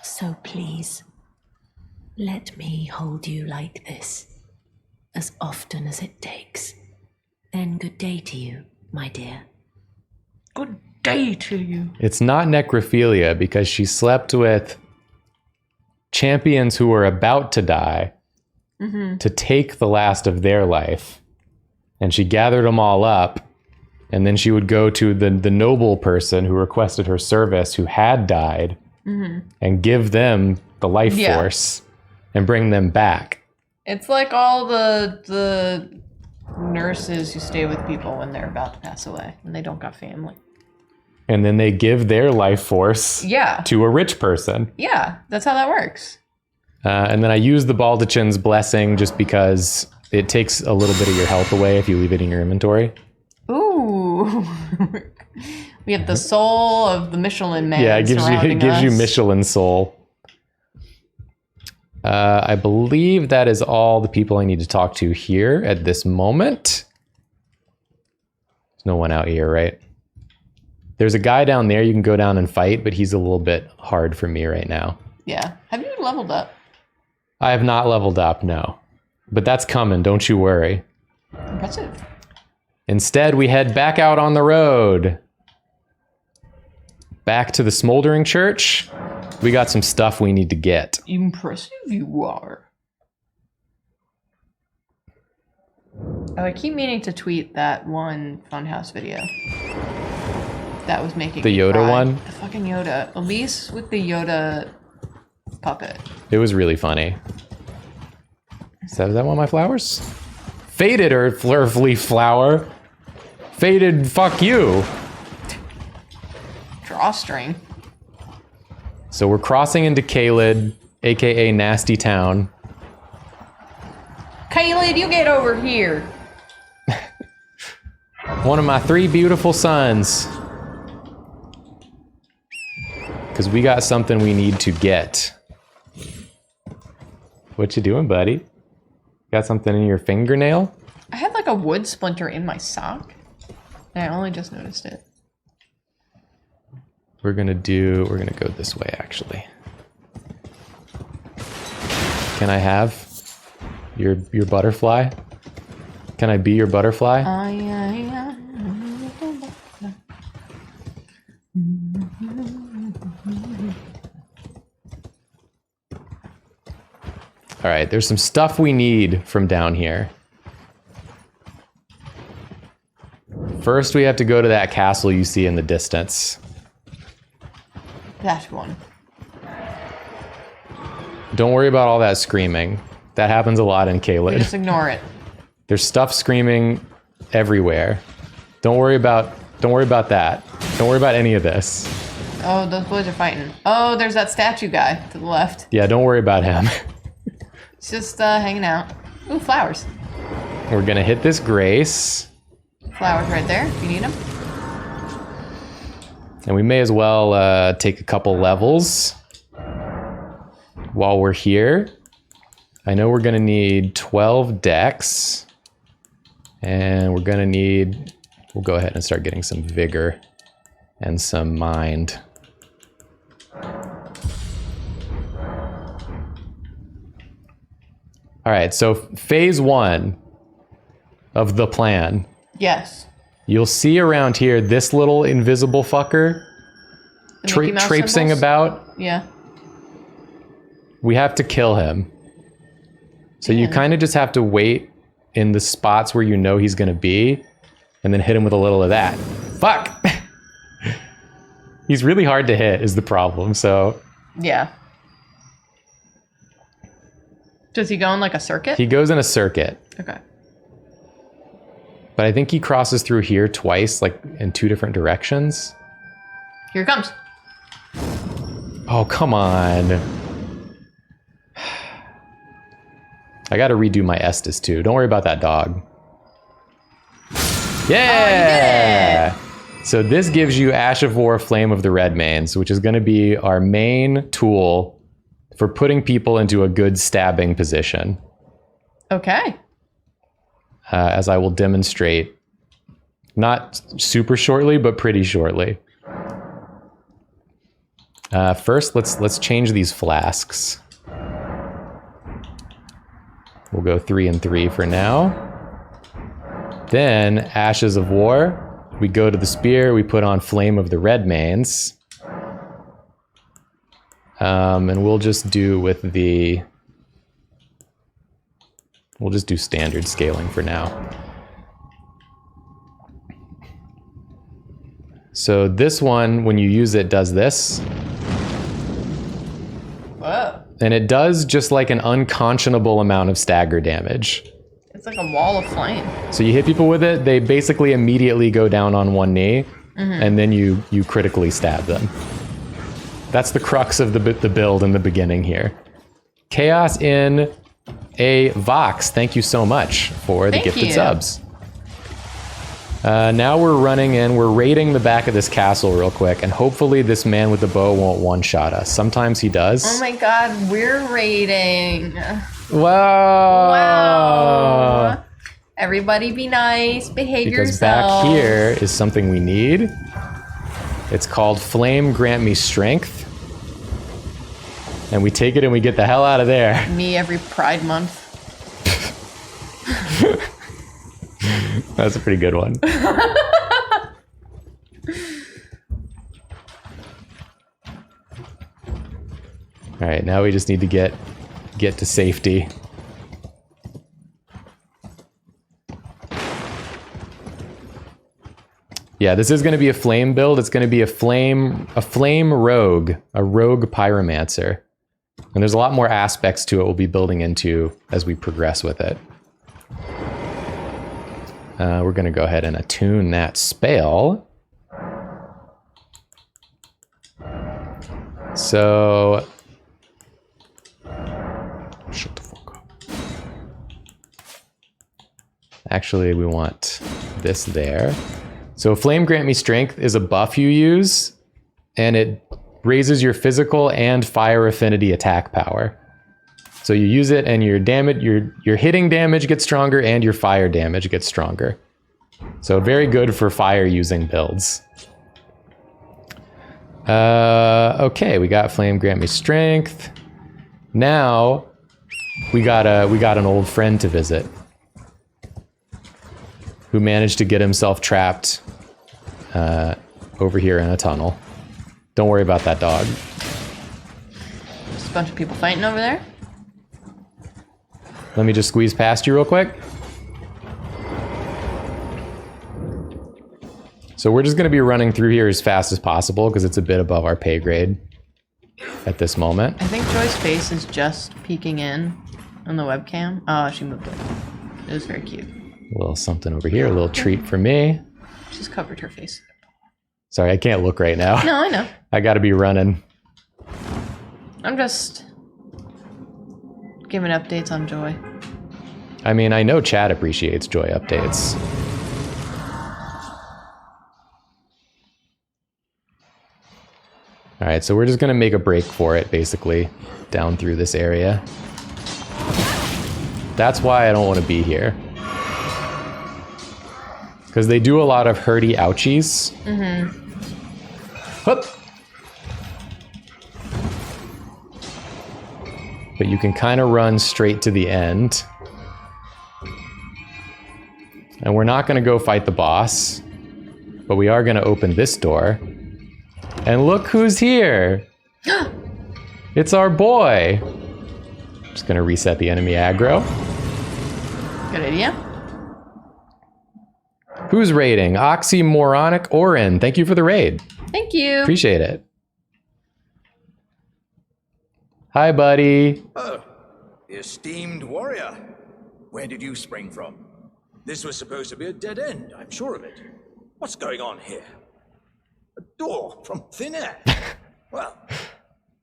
So please, let me hold you like this, as often as it takes. Then good day to you, my dear. Good day to you. It's not necrophilia because she slept with champions who were about to die to take the last of their life. And she gathered them all up. And then she would go to the noble person who requested her service who had died and give them the life force and bring them back. It's like all the nurses who stay with people when they're about to pass away and they don't got family. And then they give their life force to a rich person. Yeah, that's how that works. And then I use the Baldachin's blessing just because it takes a little bit of your health away if you leave it in your inventory. Ooh. We have the soul of the Michelin Man. Yeah, it gives you Michelin soul. I believe that is all the people I need to talk to here at this moment. There's no one out here, right? There's a guy down there you can go down and fight, but he's a little bit hard for me right now. Yeah. Have you leveled up? I have not leveled up, no. But that's coming, don't you worry. Impressive. Instead, we head back out on the road. Back to the Smoldering Church. We got some stuff we need to get. Impressive you are. Oh, I keep meaning to tweet that one Funhouse video. That was making the me Yoda cry. one? The fucking Yoda. Elise with the Yoda puppet. It was really funny. Is that one of my flowers? Faded Earth Leaf Flower. Faded, fuck you. Drawstring. So we're crossing into Caelid, aka Nasty Town. Caelid, you get over here. One of my 3 beautiful sons. Because we got something we need to get. What you doing, buddy? Got something in your fingernail? I had like a wood splinter in my sock. And I only just noticed it. We're gonna go this way, actually. Can I have your butterfly? Can I be your butterfly? All right, there's some stuff we need from down here. First, we have to go to that castle you see in the distance. That one. Don't worry about all that screaming. That happens a lot in Caelid. Just ignore it. There's stuff screaming everywhere. Don't worry about that. Don't worry about any of this. Oh, those boys are fighting. Oh, there's that statue guy to the left. Yeah, don't worry about him. He's just hanging out. Ooh, flowers. We're gonna hit this grace. Flowers right there, if you need them. And we may as well take a couple levels while we're here. I know we're gonna need 12 dex. And we're gonna need, we'll go ahead and start getting some vigor and some mind. All right, so phase 1 of the plan. Yes. You'll see around here this little invisible fucker traipsing symbols? about. Yeah. We have to kill him. So you kind of just have to wait in the spots where you know he's going to be and then hit him with a little of that. Fuck! He's really hard to hit is the problem, so. Yeah. Does he go in like a circuit? He goes in a circuit. Okay. But I think he crosses through here twice, like in 2 different directions. Here it comes. Oh, come on. I gotta redo my Estus too. Don't worry about that dog. Yeah! So this gives you Ash of War, Flame of the Redmanes, which is going to be our main tool for putting people into a good stabbing position. Okay. As I will demonstrate, not super shortly, but pretty shortly. First, let's change these flasks. We'll go 3 and 3 for now. Then, Ashes of War. We go to the spear, we put on Flame of the Redmanes. And we'll just do we'll just do standard scaling for now. So this one, when you use it, does this. Whoa. And it does just like an unconscionable amount of stagger damage. It's like a wall of flame. So you hit people with it, they basically immediately go down on one knee, and then you critically stab them. That's the crux of the build in the beginning here. Chaos in a Vox, thank you so much for the gifted subs. Now we're running in, we're raiding the back of this castle real quick, and hopefully this man with the bow won't one-shot us. Sometimes he does. Oh my god, we're raiding. Wow. Everybody be nice, behave Because yourselves. back here is something we need. It's called Flame Grant Me Strength. And we take it and we get the hell out of there. Me every Pride Month. That's a pretty good one. All right, now we just need to get to safety. Yeah, this is going to be a flame build. It's going to be a flame rogue, a rogue pyromancer. And there's a lot more aspects to it we'll be building into as we progress with it. We're going to go ahead and attune that spell. So, shut the fuck up. Actually, we want this there. So Flame Grant Me Strength is a buff you use, and it raises your physical and fire affinity attack power. So you use it and your damage, your hitting damage gets stronger and your fire damage gets stronger. So very good for fire using builds. Okay, we got Flame Grant Me Strength. Now we got an old friend to visit who managed to get himself trapped over here in a tunnel. Don't worry about that dog. Just a bunch of people fighting over there. Let me just squeeze past you real quick. So we're just going to be running through here as fast as possible because it's a bit above our pay grade at this moment. I think Joy's face is just peeking in on the webcam. Oh, she moved it. It was very cute. A little something over here, a little treat for me. She's covered her face. Sorry, I can't look right now. No, I know. I got to be running. I'm just giving updates on Joy. I mean, I know chat appreciates Joy updates. All right, so we're just going to make a break for it, basically, down through this area. That's why I don't want to be here. Because they do a lot of hurty ouchies. Mm-hmm. Hup. But you can kind of run straight to the end. And we're not going to go fight the boss. But we are going to open this door. And look who's here! It's our boy! Just going to reset the enemy aggro. Good idea. Who's raiding? Oxymoronic Orin. Thank you for the raid. Thank you. Appreciate it. Hi, buddy. Oh, the esteemed warrior. Where did you spring from? This was supposed to be a dead end, I'm sure of it. What's going on here? A door from thin air. Well,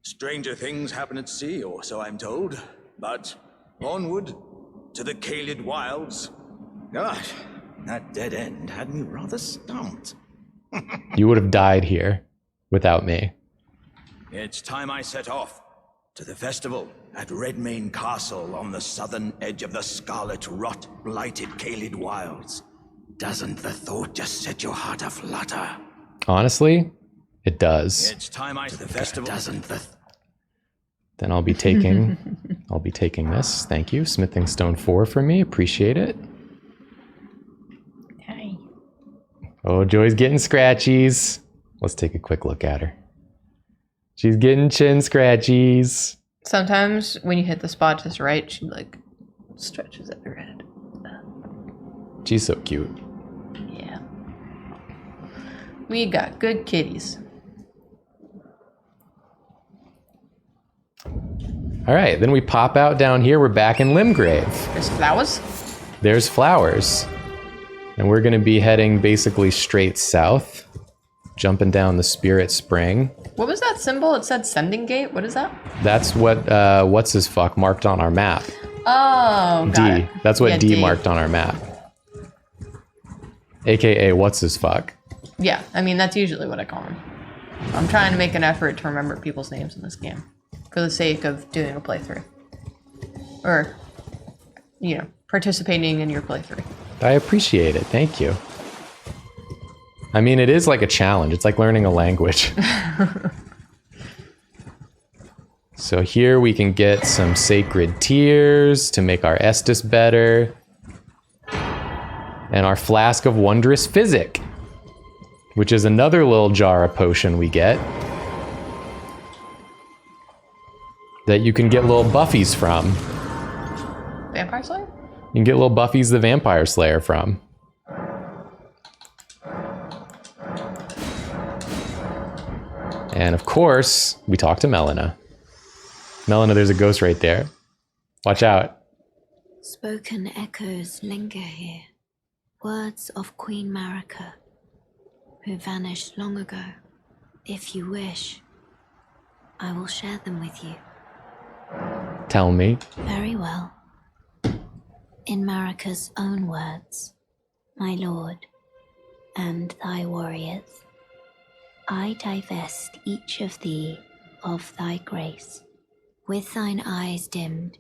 stranger things happen at sea, or so I'm told. But onward to the Kaled wilds. God, That dead end had me rather stumped. You would have died here without me. It's time I set off to the festival at Redmane Castle on the southern edge of the scarlet rot blighted Caelid Wilds. Doesn't the thought just set your heart aflutter? Honestly, it does. It's time I to the festival. Doesn't the Then I'll be taking this. Thank you. Smithing Stone 4 for me. Appreciate it. Hey. Oh, Joy's getting scratchies. Let's take a quick look at her. She's getting chin scratchies. Sometimes when you hit the spot just right, she like stretches at her head. She's so cute. Yeah. We got good kitties. All right, then we pop out down here. We're back in Limgrave. There's flowers. There's flowers. And we're going to be heading basically straight south, jumping down the Spirit Spring. What was that symbol? It said Sending Gate. What is that? That's what what's his fuck marked on our map. Oh, got it. That's what Yeah, D D marked on our map. AKA what's his fuck. Yeah, I mean, that's usually what I call him. I'm trying to make an effort to remember people's names in this game for the sake of doing a playthrough. Or, you know, participating in your playthrough. I appreciate it. Thank you. I mean, it is like a challenge. It's like learning a language. So here we can get some sacred tears to make our Estus better. And our flask of wondrous physic, which is another little jar of potion we get that you can get little buffies from. Vampire Slayer? You can get little buffies the Vampire Slayer from. And of course, we talk to Melina. Melina, there's a ghost right there. Watch out. Spoken echoes linger here. Words of Queen Marika, who vanished long ago. If you wish, I will share them with you. Tell me. Very well. In Marika's own words, my lord, and thy warriors, I divest each of thee of thy grace. With thine eyes dimmed,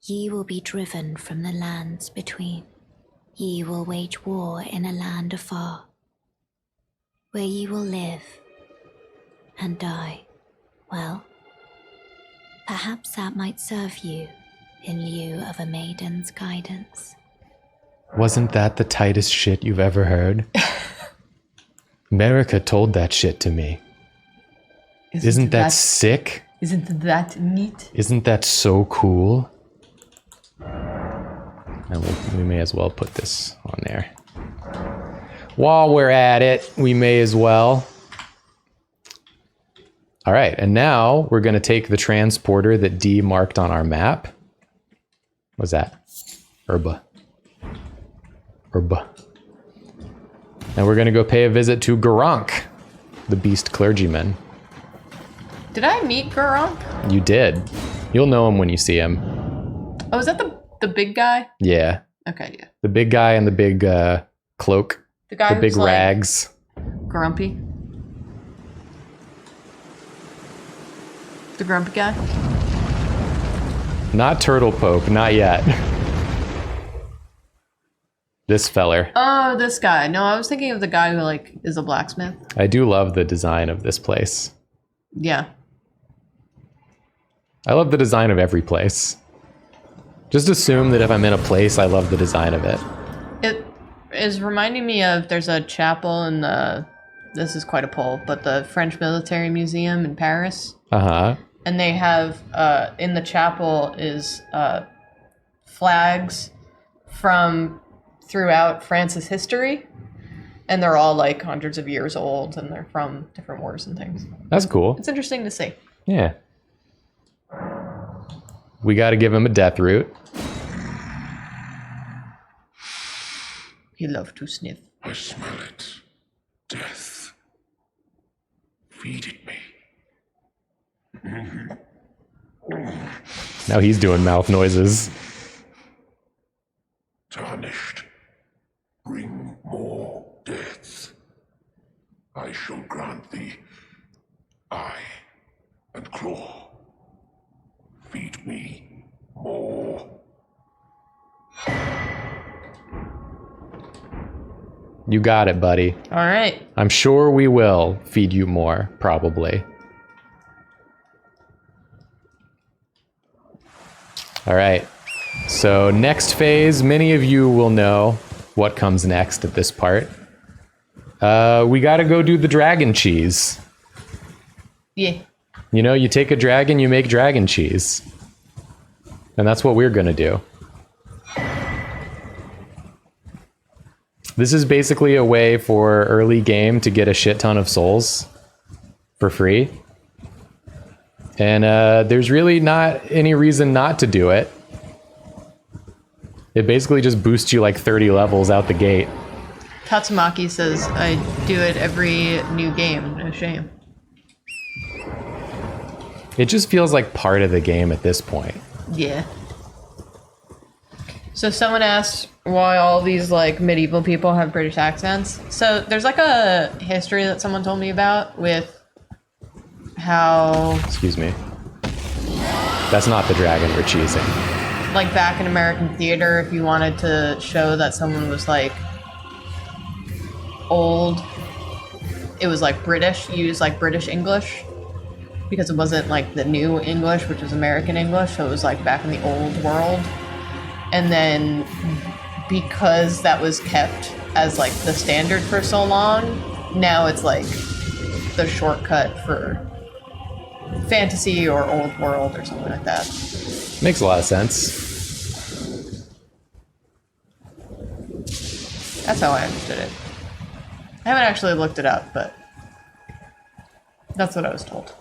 ye will be driven from the lands between. Ye will wage war in a land afar, where ye will live and die. Well, perhaps that might serve you in lieu of a maiden's guidance. Wasn't that the tightest shit you've ever heard? Marika told that shit to me. Isn't that sick? Isn't that neat? Isn't that so cool? And we may as well put this on there. While we're at it, we may as well. All right, and now we're going to take the transporter that D marked on our map. What's that? Herba. And we're going to go pay a visit to Garank, the beast clergyman. Did I meet Gurunk? You did. You'll know him when you see him. Oh, is that the big guy? Yeah. Okay, yeah. The big guy in the big cloak. The guy the big who's like rags. Grumpy. The grumpy guy? Not Turtle Pope, not yet. This feller. Oh, this guy. No, I was thinking of the guy who like is a blacksmith. I do love the design of this place. Yeah. I love the design of every place. Just assume that if I'm in a place, I love the design of it. It is reminding me of, there's a chapel in the, this is quite a pull, but the French Military Museum in Paris. Uh-huh. And they have, in the chapel is flags from throughout France's history. And they're all like hundreds of years old, and they're from different wars and things. That's cool. It's interesting to see. Yeah. We got to give him a death root. He loved to sniff. I smell it. Death. Feed it me. Now he's doing mouth noises. Tarnished. Bring I shall grant thee eye and claw. Feed me more. You got it, buddy. All right. I'm sure we will feed you more, probably. All right. So next phase, many of you will know what comes next at this part. We got to go do the dragon cheese. Yeah. You know, you take a dragon, you make dragon cheese. And that's what we're going to do. This is basically a way for early game to get a shit ton of souls for free. And there's really not any reason not to do it. It basically just boosts you like 30 levels out the gate. Tatsumaki says, I do it every new game. No shame. It just feels like part of the game at this point. Yeah. So someone asked why all these like medieval people have British accents. So there's like a history that someone told me about with how... Excuse me. That's not the dragon we're cheesing. Like back in American theater, if you wanted to show that someone was like old, it was like British, you use like British English because it wasn't like the new English, which was American English. So it was like back in the old world. And then because that was kept as like the standard for so long, now it's like the shortcut for fantasy or old world or something like that. Makes a lot of sense. That's how I understood it. I haven't actually looked it up, but that's what I was told.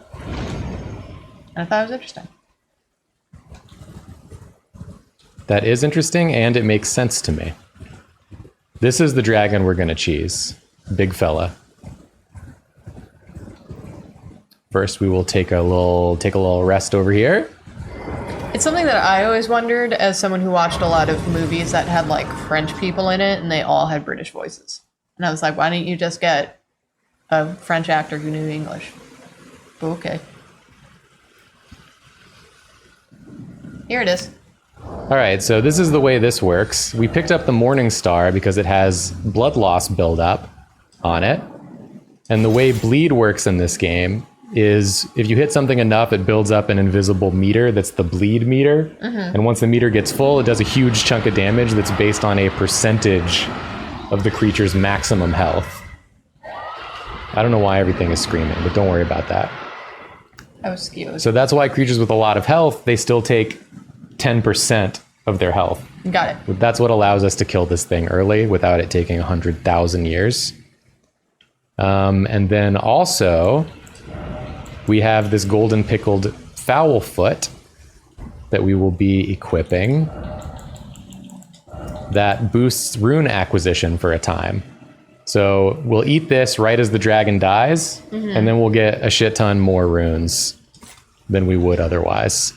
And I thought it was interesting. That is interesting, and it makes sense to me. This is the dragon we're gonna cheese. Big fella. First, we will take a little rest over here. It's something that I always wondered as someone who watched a lot of movies that had like French people in it, and they all had British voices. And I was like, why didn't you just get a French actor who knew English? But okay. Here it is. All right, so this is the way this works. We picked up the Morning Star because it has blood loss buildup on it. And the way bleed works in this game is if you hit something enough, it builds up an invisible meter that's the bleed meter. Mm-hmm. And once the meter gets full, it does a huge chunk of damage that's based on a percentage of the creature's maximum health. I don't know why everything is screaming, but don't worry about that. I was skewed. So that's why creatures with a lot of health, they still take 10% of their health. Got it. That's what allows us to kill this thing early without it taking 100,000 years. And then also, we have this golden pickled foul foot that we will be equipping that boosts rune acquisition for a time. So we'll eat this right as the dragon dies, and then we'll get a shit ton more runes than we would otherwise.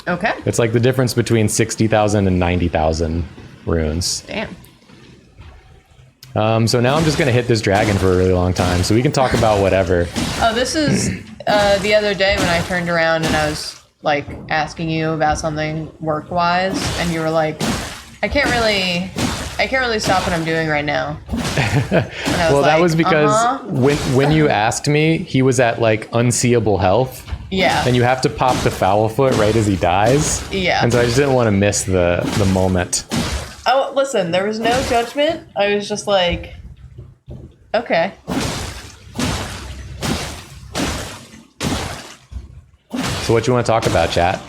Okay. It's like the difference between 60,000 and 90,000 runes. Damn. So now I'm just going to hit this dragon for a really long time, so we can talk about whatever. Oh, this is the other day when I turned around and I was like asking you about something work-wise, and you were like, I can't really stop what I'm doing right now. Well, that was because when you asked me, he was at like unseeable health. Yeah. And you have to pop the foul foot right as he dies. Yeah. And so I just didn't want to miss the moment. Oh, listen, there was no judgment. I was just like, okay. So what you want to talk about, chat?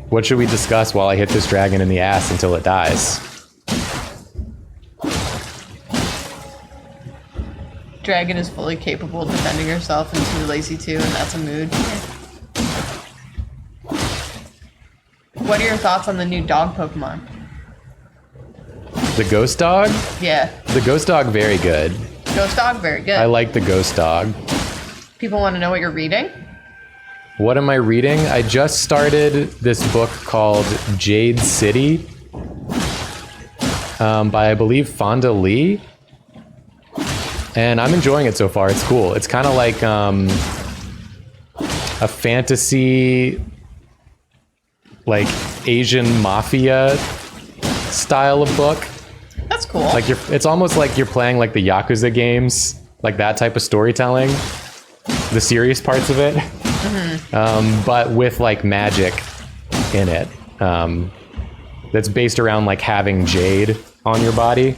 What should we discuss while I hit this dragon in the ass until it dies? Dragon is fully capable of defending herself and too lazy to, and that's a mood. What are your thoughts on the new dog Pokemon? The ghost dog? Yeah. The ghost dog, very good. Ghost dog, very good. I like the ghost dog. People want to know what you're reading? What am I reading? I just started this book called Jade City by, I believe, Fonda Lee. And I'm enjoying it so far. It's cool. It's kind of like a fantasy, like Asian mafia style of book. That's cool. Like it's almost like you're playing like the Yakuza games, like that type of storytelling, the serious parts of it, but with like magic in it. That's based around like having jade on your body.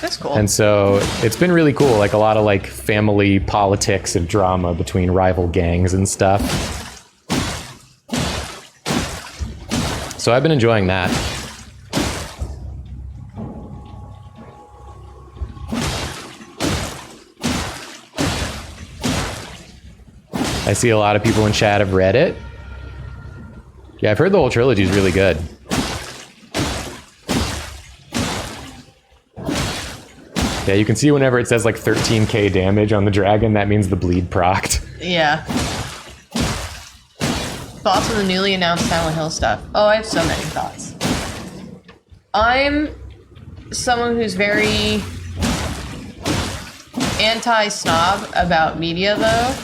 That's cool. And so it's been really cool, like a lot of like family politics and drama between rival gangs and stuff. So I've been enjoying that. I see a lot of people in chat have read it. Yeah, I've heard the whole trilogy is really good. Yeah, you can see whenever it says like 13k damage on the dragon, that means the bleed procced. Yeah. Thoughts on the newly announced Silent Hill stuff? Oh, I have so many thoughts. I'm someone who's very anti-snob about media, though.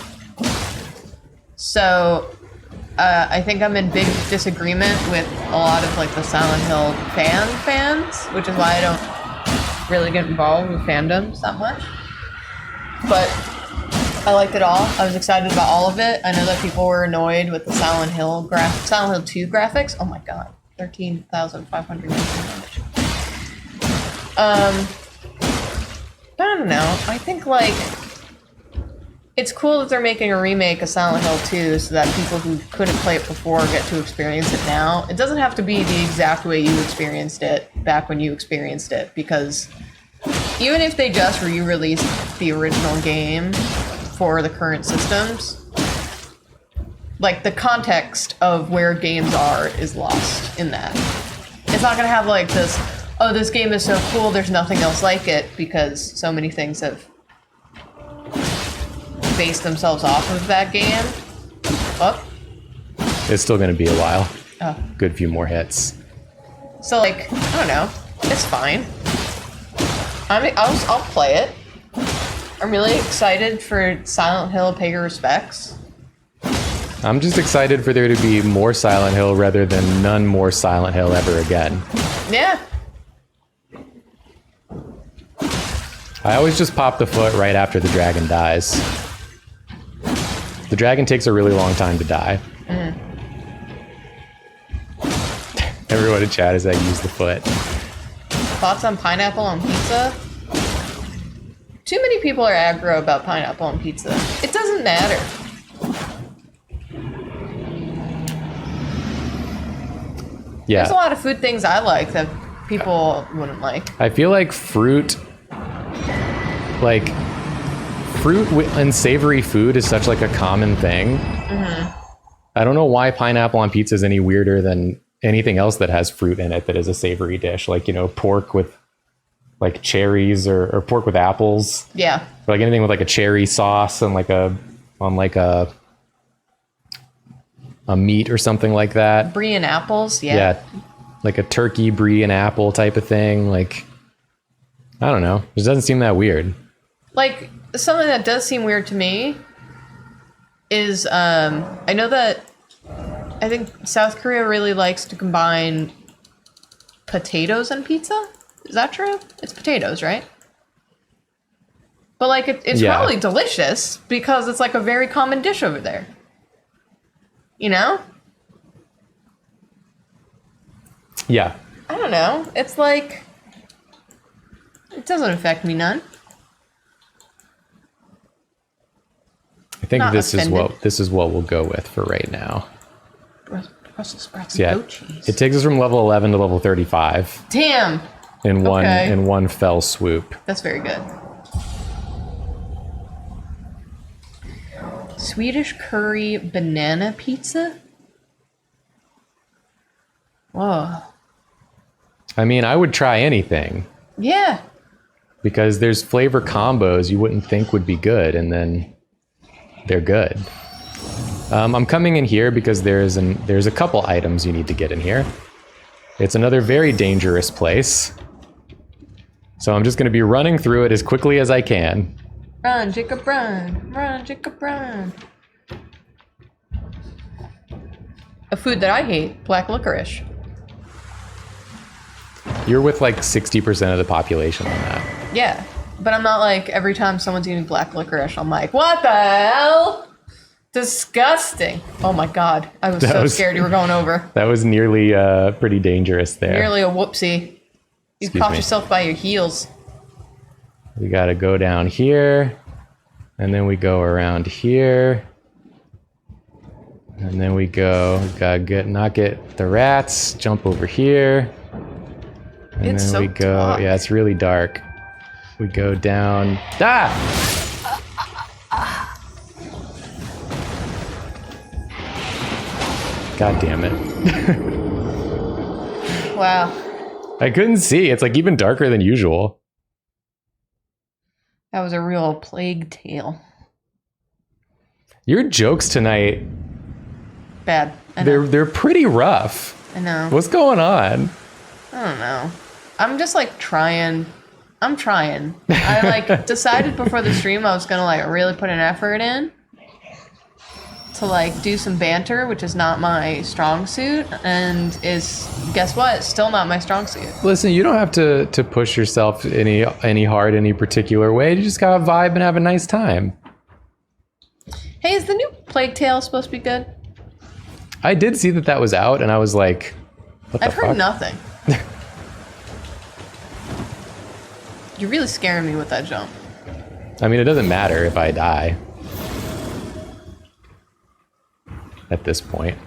So, I think I'm in big disagreement with a lot of like the Silent Hill fans, which is why I don't really get involved with fandoms that much. But I liked it all. I was excited about all of it. I know that people were annoyed with the Silent Hill 2 graphics. Oh my god, 13,500 damage. I don't know. I think like it's cool that they're making a remake of Silent Hill 2 so that people who couldn't play it before get to experience it now. It doesn't have to be the exact way you experienced it back when you experienced it, because even if they just re-released the original game for the current systems, like the context of where games are is lost in that. It's not gonna have like this, oh, this game is so cool, there's nothing else like it, because so many things have based themselves off of that game. Oh. It's still going to be a while. Oh. Good few more hits. So like, I don't know. It's fine. I'll play it. I'm really excited for Silent Hill Pay Your Respects. I'm just excited for there to be more Silent Hill rather than none more Silent Hill ever again. Yeah. I always just pop the foot right after the dragon dies. The dragon takes a really long time to die. Everyone in chat is like, use the foot. Thoughts on pineapple on pizza? Too many people are aggro about pineapple on pizza. It doesn't matter. Yeah. There's a lot of food things I like that people wouldn't like. I feel like fruit and savory food is such like a common thing. I don't know why pineapple on pizza is any weirder than anything else that has fruit in it that is a savory dish, like, you know, pork with like cherries or pork with apples. Yeah. Or like anything with like a cherry sauce and like a meat or something like that. Brie and apples, yeah. Yeah. Like a turkey, brie and apple type of thing. Like, I don't know. It doesn't seem that weird. Like, something that does seem weird to me is, I know that I think South Korea really likes to combine potatoes and pizza. Is that true? It's potatoes, right? But like, it's probably delicious because it's like a very common dish over there. You know? Yeah. I don't know. It's like, it doesn't affect me none. I think Not this offended. is what we'll go with for right now. Brussels sprouts and goat cheese. It takes us from level 11 to level 35 Damn. in Okay. one fell swoop. That's very good. Swedish curry banana pizza? Whoa. I mean, I would try anything Yeah. because there's flavor combos you wouldn't think would be good, and then they're good. I'm coming in here because there's a couple items you need to get in here. It's another very dangerous place. So I'm just going to be running through it as quickly as I can. Run, Jacob, run. Run, Jacob, run. A food that I hate, black licorice. You're with like 60% of the population on that. Yeah, but I'm not like, every time someone's eating black licorice, I'm like, what the hell? Disgusting. Oh my god, I was so scared you were going over. That was nearly pretty dangerous there. Nearly a whoopsie. You caught yourself by your heels. We got to go down here, and then we go around here. And then we gotta not get the rats, jump over here. And it's then so we go, dark. yeah, it's really dark. We go down, God damn it. Wow. I couldn't see, it's like even darker than usual. That was a real plague tale. Your jokes tonight, Bad. I know. they're pretty rough. I know. What's going on? I don't know. I'm just like trying. I'm trying. I like decided before the stream I was gonna like really put an effort in to like do some banter, which is not my strong suit, and is, guess what? Still not my strong suit. Listen, you don't have to push yourself any hard any particular way. You just gotta vibe and have a nice time. Hey, is the new Plague Tale supposed to be good? I did see that was out, and I was like, what the I've heard fuck? nothing. You're really scaring me with that jump. I mean, it doesn't matter if I die at this point.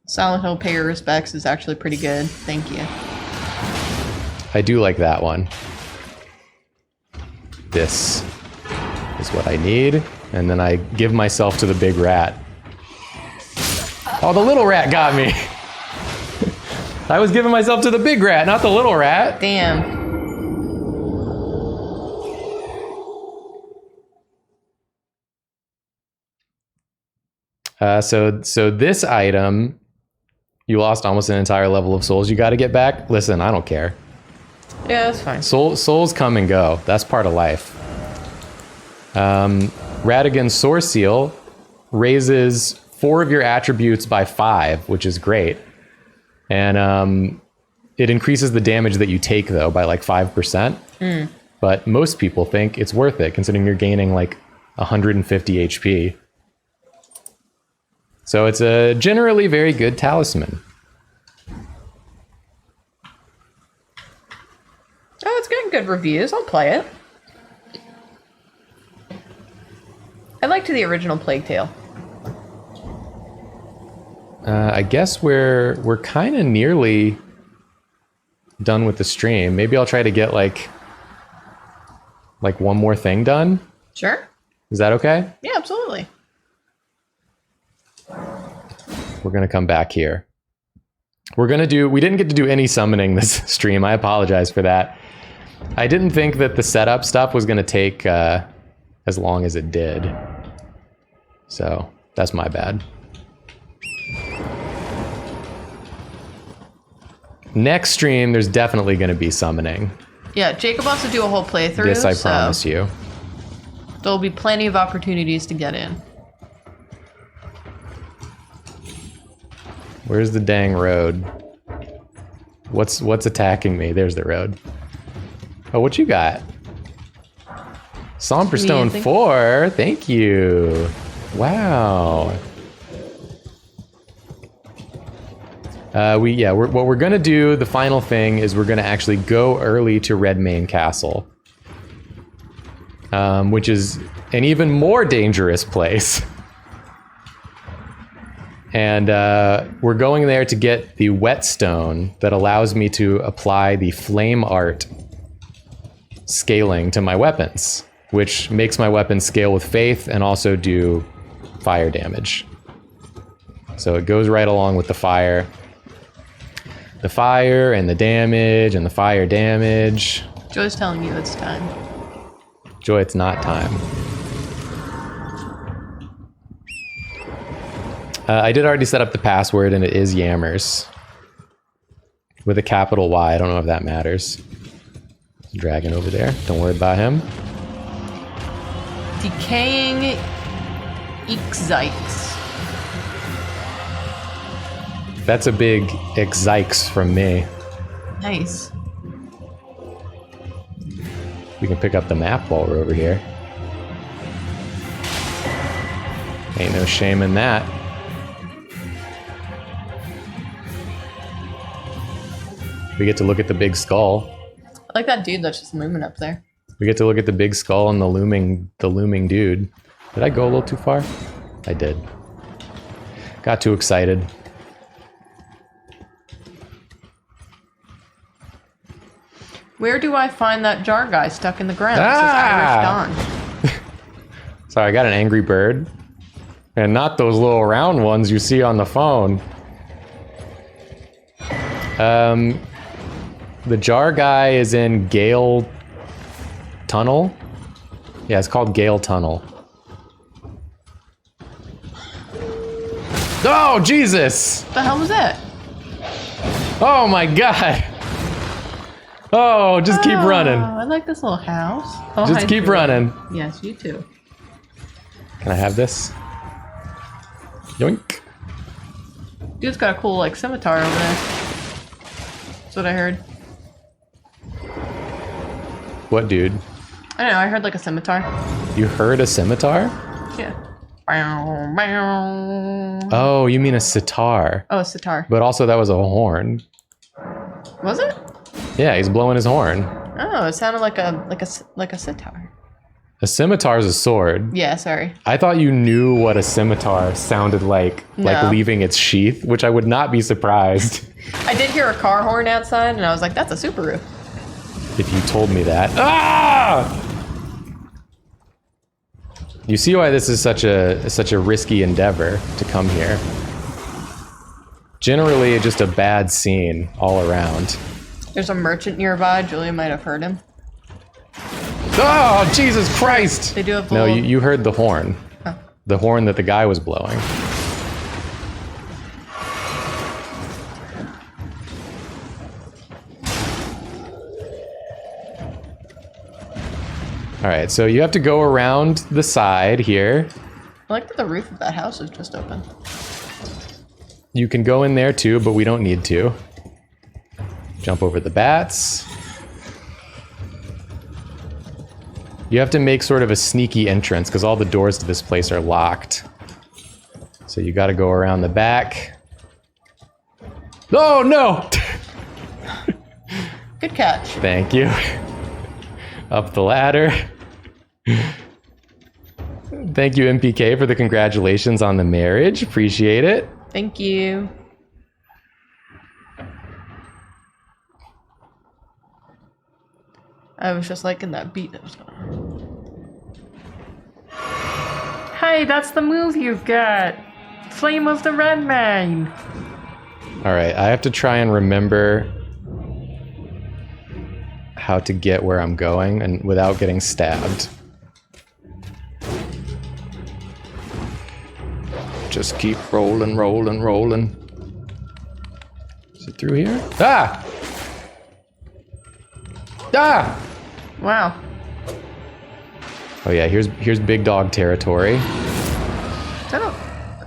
Silent Hill Pay Your Respects is actually pretty good. Thank you. I do like that one. This is what I need. And then I give myself to the big rat. Oh, the little rat got me. I was giving myself to the big rat, not the little rat. Damn. So this item, you lost almost an entire level of souls. You got to get back. Listen, I don't care. Yeah, that's fine. Souls come and go. That's part of life. Radigan's Source Seal raises 4 of your attributes by 5, which is great. And it increases the damage that you take, though, by like 5%. But most people think it's worth it, considering you're gaining like 150 HP. So it's a generally very good talisman. Oh, it's getting good reviews. I'll play it. I liked the original Plague Tale. I guess we're kind of nearly done with the stream. Maybe I'll try to get like one more thing done. Sure. Is that okay? Yeah, absolutely. We're gonna come back here. We didn't get to do any summoning this stream. I apologize for that. I didn't think that the setup stuff was gonna take as long as it did. So that's my bad. Next stream, there's definitely gonna be summoning. Yeah, Jacob wants to do a whole playthrough. This I promise you. There'll be plenty of opportunities to get in. Where's the dang road? What's attacking me? There's the road. Oh, what you got? Somber Stone 4. Thank you. Wow. What we're gonna do, the final thing is we're gonna actually go early to Redmane Castle, which is an even more dangerous place. And we're going there to get the whetstone that allows me to apply the flame art scaling to my weapons, which makes my weapons scale with faith and also do fire damage. So it goes right along with the fire. The fire and the damage and the fire damage. Joy's telling you it's time. Joy, it's not time. I did already set up the password, and it is Yammers. With a capital Y. I don't know if that matters. Dragon over there. Don't worry about him. Decaying Ixzites. That's a big Ixikes from me. Nice. We can pick up the map while we're over here. Ain't no shame in that. We get to look at the big skull. I like that dude that's just moving up there. We get to look at the big skull and the looming dude. Did I go a little too far? I did. Got too excited. Where do I find that jar guy stuck in the ground? It says Irish Dawn. Sorry, I got an angry bird. And not those little round ones you see on the phone. The jar guy is in Gale Tunnel. Yeah, it's called Gale Tunnel. Oh, Jesus! What the hell was that? Oh my God! Oh, just keep running. I like this little house. Oh, Just keep running. Yes, you too. Can I have this? Yoink. Dude's got a cool, like, scimitar over there. That's what I heard. What, dude? I don't know, I heard, like, a scimitar. You heard a scimitar? Yeah. Bow, bow. Oh, you mean a sitar. Oh, a sitar. But also that was a horn. Was it? Yeah, he's blowing his horn. Oh, it sounded like a sitar. A scimitar is a sword. Yeah, sorry. I thought you knew what a scimitar sounded like No. leaving its sheath, which I would not be surprised I did hear a car horn outside, and I was like, that's a Subaru. if you told me that. Ah! You see why this is such a risky endeavor to come here. Generally, just a bad scene all around. There's a merchant nearby. Julia might have heard him. Oh, Jesus Christ! They do have the No, little- you heard the horn. Oh. The horn that the guy was blowing. Alright, so you have to go around the side here. I like that the roof of that house is just open. You can go in there too, but we don't need to. Jump over the bats. You have to make sort of a sneaky entrance because all the doors to this place are locked. So you got to go around the back. Oh, no! Good catch. Thank you. Up the ladder. Thank you, MPK, for the congratulations on the marriage. Appreciate it. Thank you. I was just liking that beat that was going on. Hey, that's the move you've got. Flame of the Red Man. All right, I have to try and remember how to get where I'm going and without getting stabbed. Just keep rolling, rolling, rolling. Is it through here? Ah! Ah! Wow. Oh yeah, here's big dog territory. Is that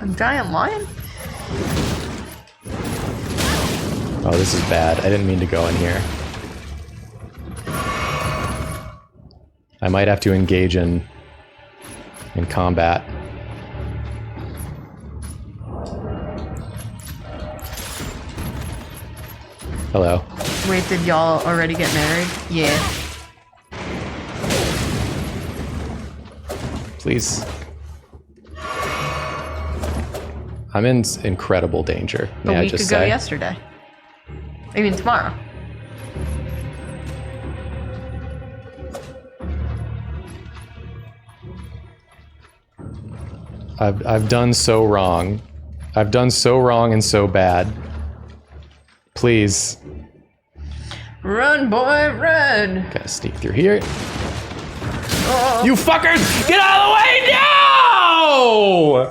a giant lion? Oh, this is bad. I didn't mean to go in here. I might have to engage in combat. Hello. Wait, did y'all already get married? Yeah. Please. I'm in incredible danger, may A I week just ago say. yesterday. I mean tomorrow. I've done so wrong. I've done so wrong and so bad. Please. Run, boy, run! Gotta sneak through here. Oh. You fuckers! Get out of the way! No!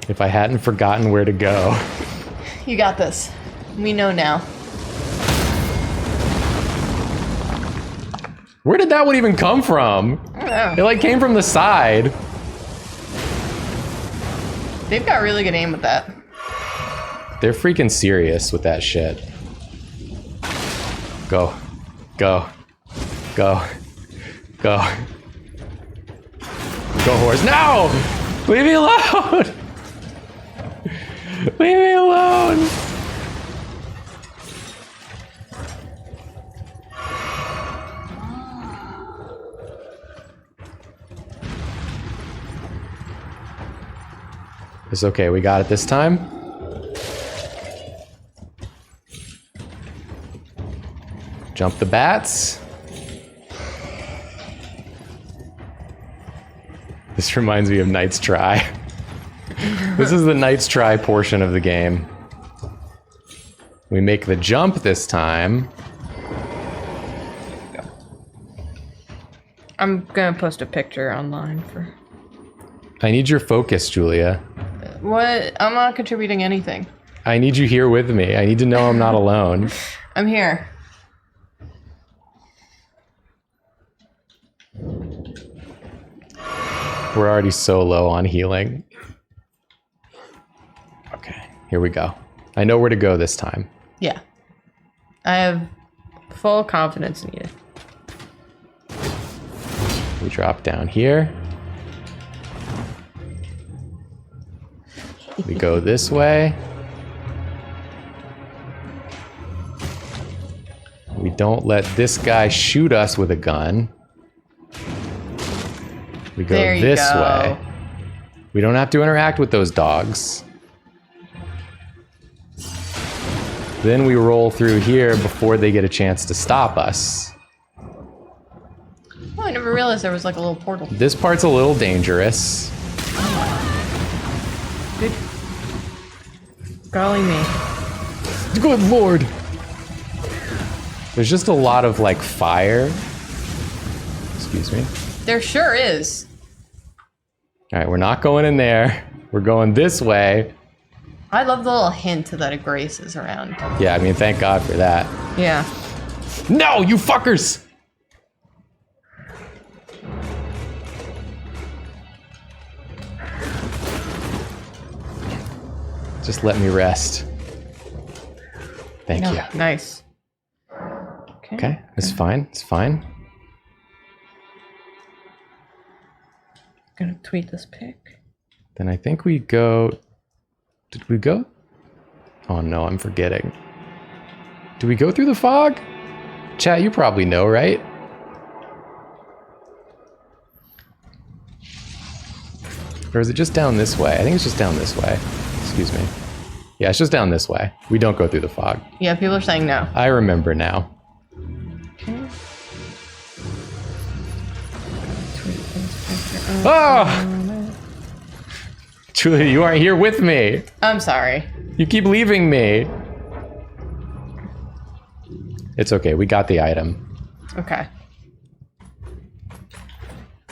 If I hadn't forgotten where to go. You got this. We know now. Where did that one even come from? I don't know. It like came from the side. They've got really good aim with that. They're freaking serious with that shit. Go. Go. Go. Go. Go, horse. No! Leave me alone! Leave me alone! It's okay, we got it this time. Jump the bats. This reminds me of Knight's Try. This is the Knight's Try portion of the game. We make the jump this time. I'm gonna post a picture online for... I need your focus, Julia. What? I'm not contributing anything. I need you here with me. I need to know I'm not alone. I'm here. We're already so low on healing. Okay, here we go. I know where to go this time. Yeah. I have full confidence in you. We drop down here. We go this way. We don't let this guy shoot us with a gun. We go There you this go. way. We don't have to interact with those dogs. Then we roll through here before they get a chance to stop us. Oh, I never realized there was like a little portal. This part's a little dangerous. Good. Golly me. Good lord. There's just a lot of like fire. Excuse me. There sure is. All right, we're not going in there. We're going this way. I love the little hint that a Grace is around. Yeah, I mean, thank God for that. Yeah. No, you fuckers! Just let me rest. Thank you. Nice. Okay, it's fine. It's fine. Gonna tweet this pic. Then I think we go... Did we go? Oh no, I'm forgetting. Do we go through the fog? Chat, you probably know, right? Or is it just down this way? I think it's just down this way. Excuse me. Yeah, it's just down this way. We don't go through the fog. Yeah, people are saying no. I remember now. Okay. Oh! Julia, you aren't here with me. I'm sorry. You keep leaving me. It's okay, we got the item. Okay.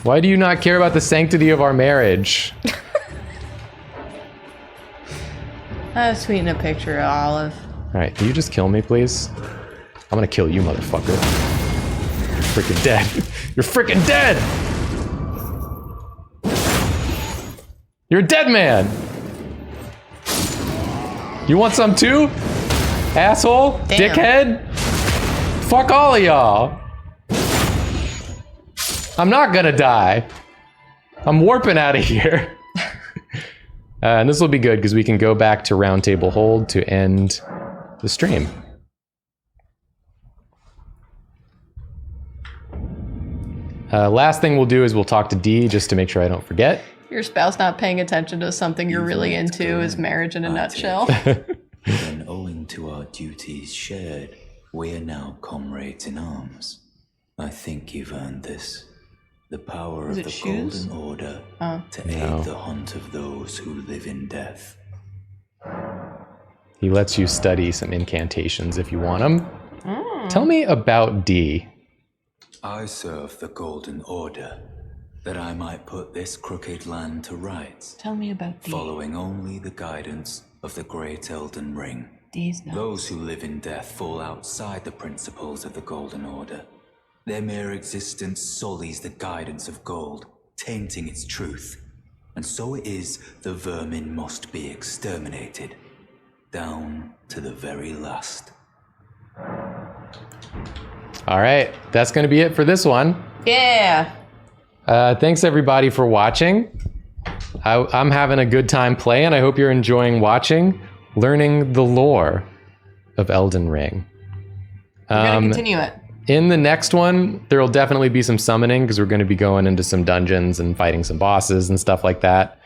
Why do you not care about the sanctity of our marriage? I was tweeting a picture of Olive. Alright, can you just kill me, please? I'm gonna kill you, motherfucker. You're freaking dead. You're freaking dead! You're a dead man! You want some too? Asshole? Damn. Dickhead? Fuck all of y'all. I'm not gonna die. I'm warping out of here. And this will be good because we can go back to Round Table Hold to end the stream. Last thing we'll do is we'll talk to Dee just to make sure I don't forget. Your spouse not paying attention to something you're really into is marriage in a nutshell. Then, owing to our duties shared, we are now comrades in arms. I think you've earned this. The power Is of it the shoes? Golden Order to No. aid the hunt of those who live in death. He lets you study some incantations if you want them. Tell me about Dee. I serve the Golden Order. that I might put this crooked land to rights. Tell me about these. Following only the guidance of the great Elden Ring. These nuts. Those who live in death fall outside the principles of the Golden Order. Their mere existence sullies the guidance of gold, tainting its truth. And so it is the vermin must be exterminated, down to the very last. All right, that's going to be it for this one. Yeah. Thanks everybody for watching. I'm having a good time playing. I hope you're enjoying watching, learning the lore of Elden Ring. We're going to continue it. In the next one, there will definitely be some summoning because we're going to be going into some dungeons and fighting some bosses and stuff like that.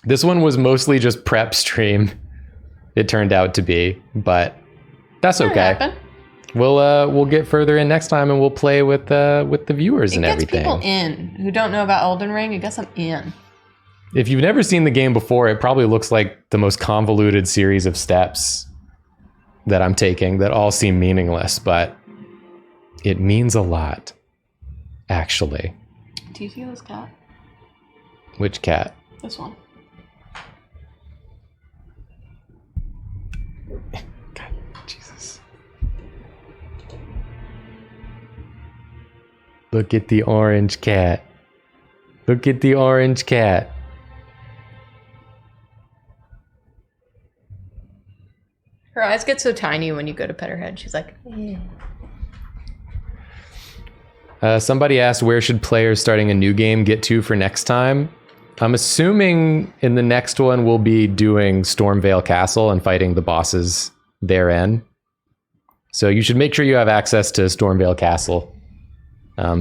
This one was mostly just prep stream. It turned out to be, but that's okay. We'll get further in next time and we'll play with the viewers and everything. It gets people in who don't know about Elden Ring. It gets them in. If you've never seen the game before, it probably looks like the most convoluted series of steps that I'm taking that all seem meaningless, but it means a lot, actually. Do you see this cat? Which cat? This one. God, Jesus. Look at the orange cat. Look at the orange cat. Her eyes get so tiny when you go to pet her head. She's like, somebody asked, where should players starting a new game get to for next time? I'm assuming in the next one we'll be doing Stormvale Castle and fighting the bosses therein. So you should make sure you have access to Stormvale Castle,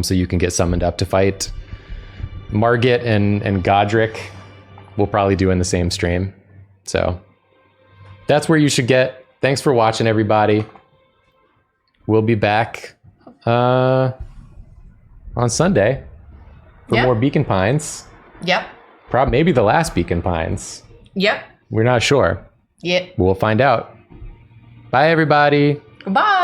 so you can get summoned up to fight Margit and Godric. We'll probably do in the same stream. So that's where you should get. Thanks for watching, everybody. We'll be back on Sunday for more Beacon Pines. Yep. Maybe the last Beacon Pines. Yep. We're not sure. Yep. We'll find out. Bye, everybody. Bye.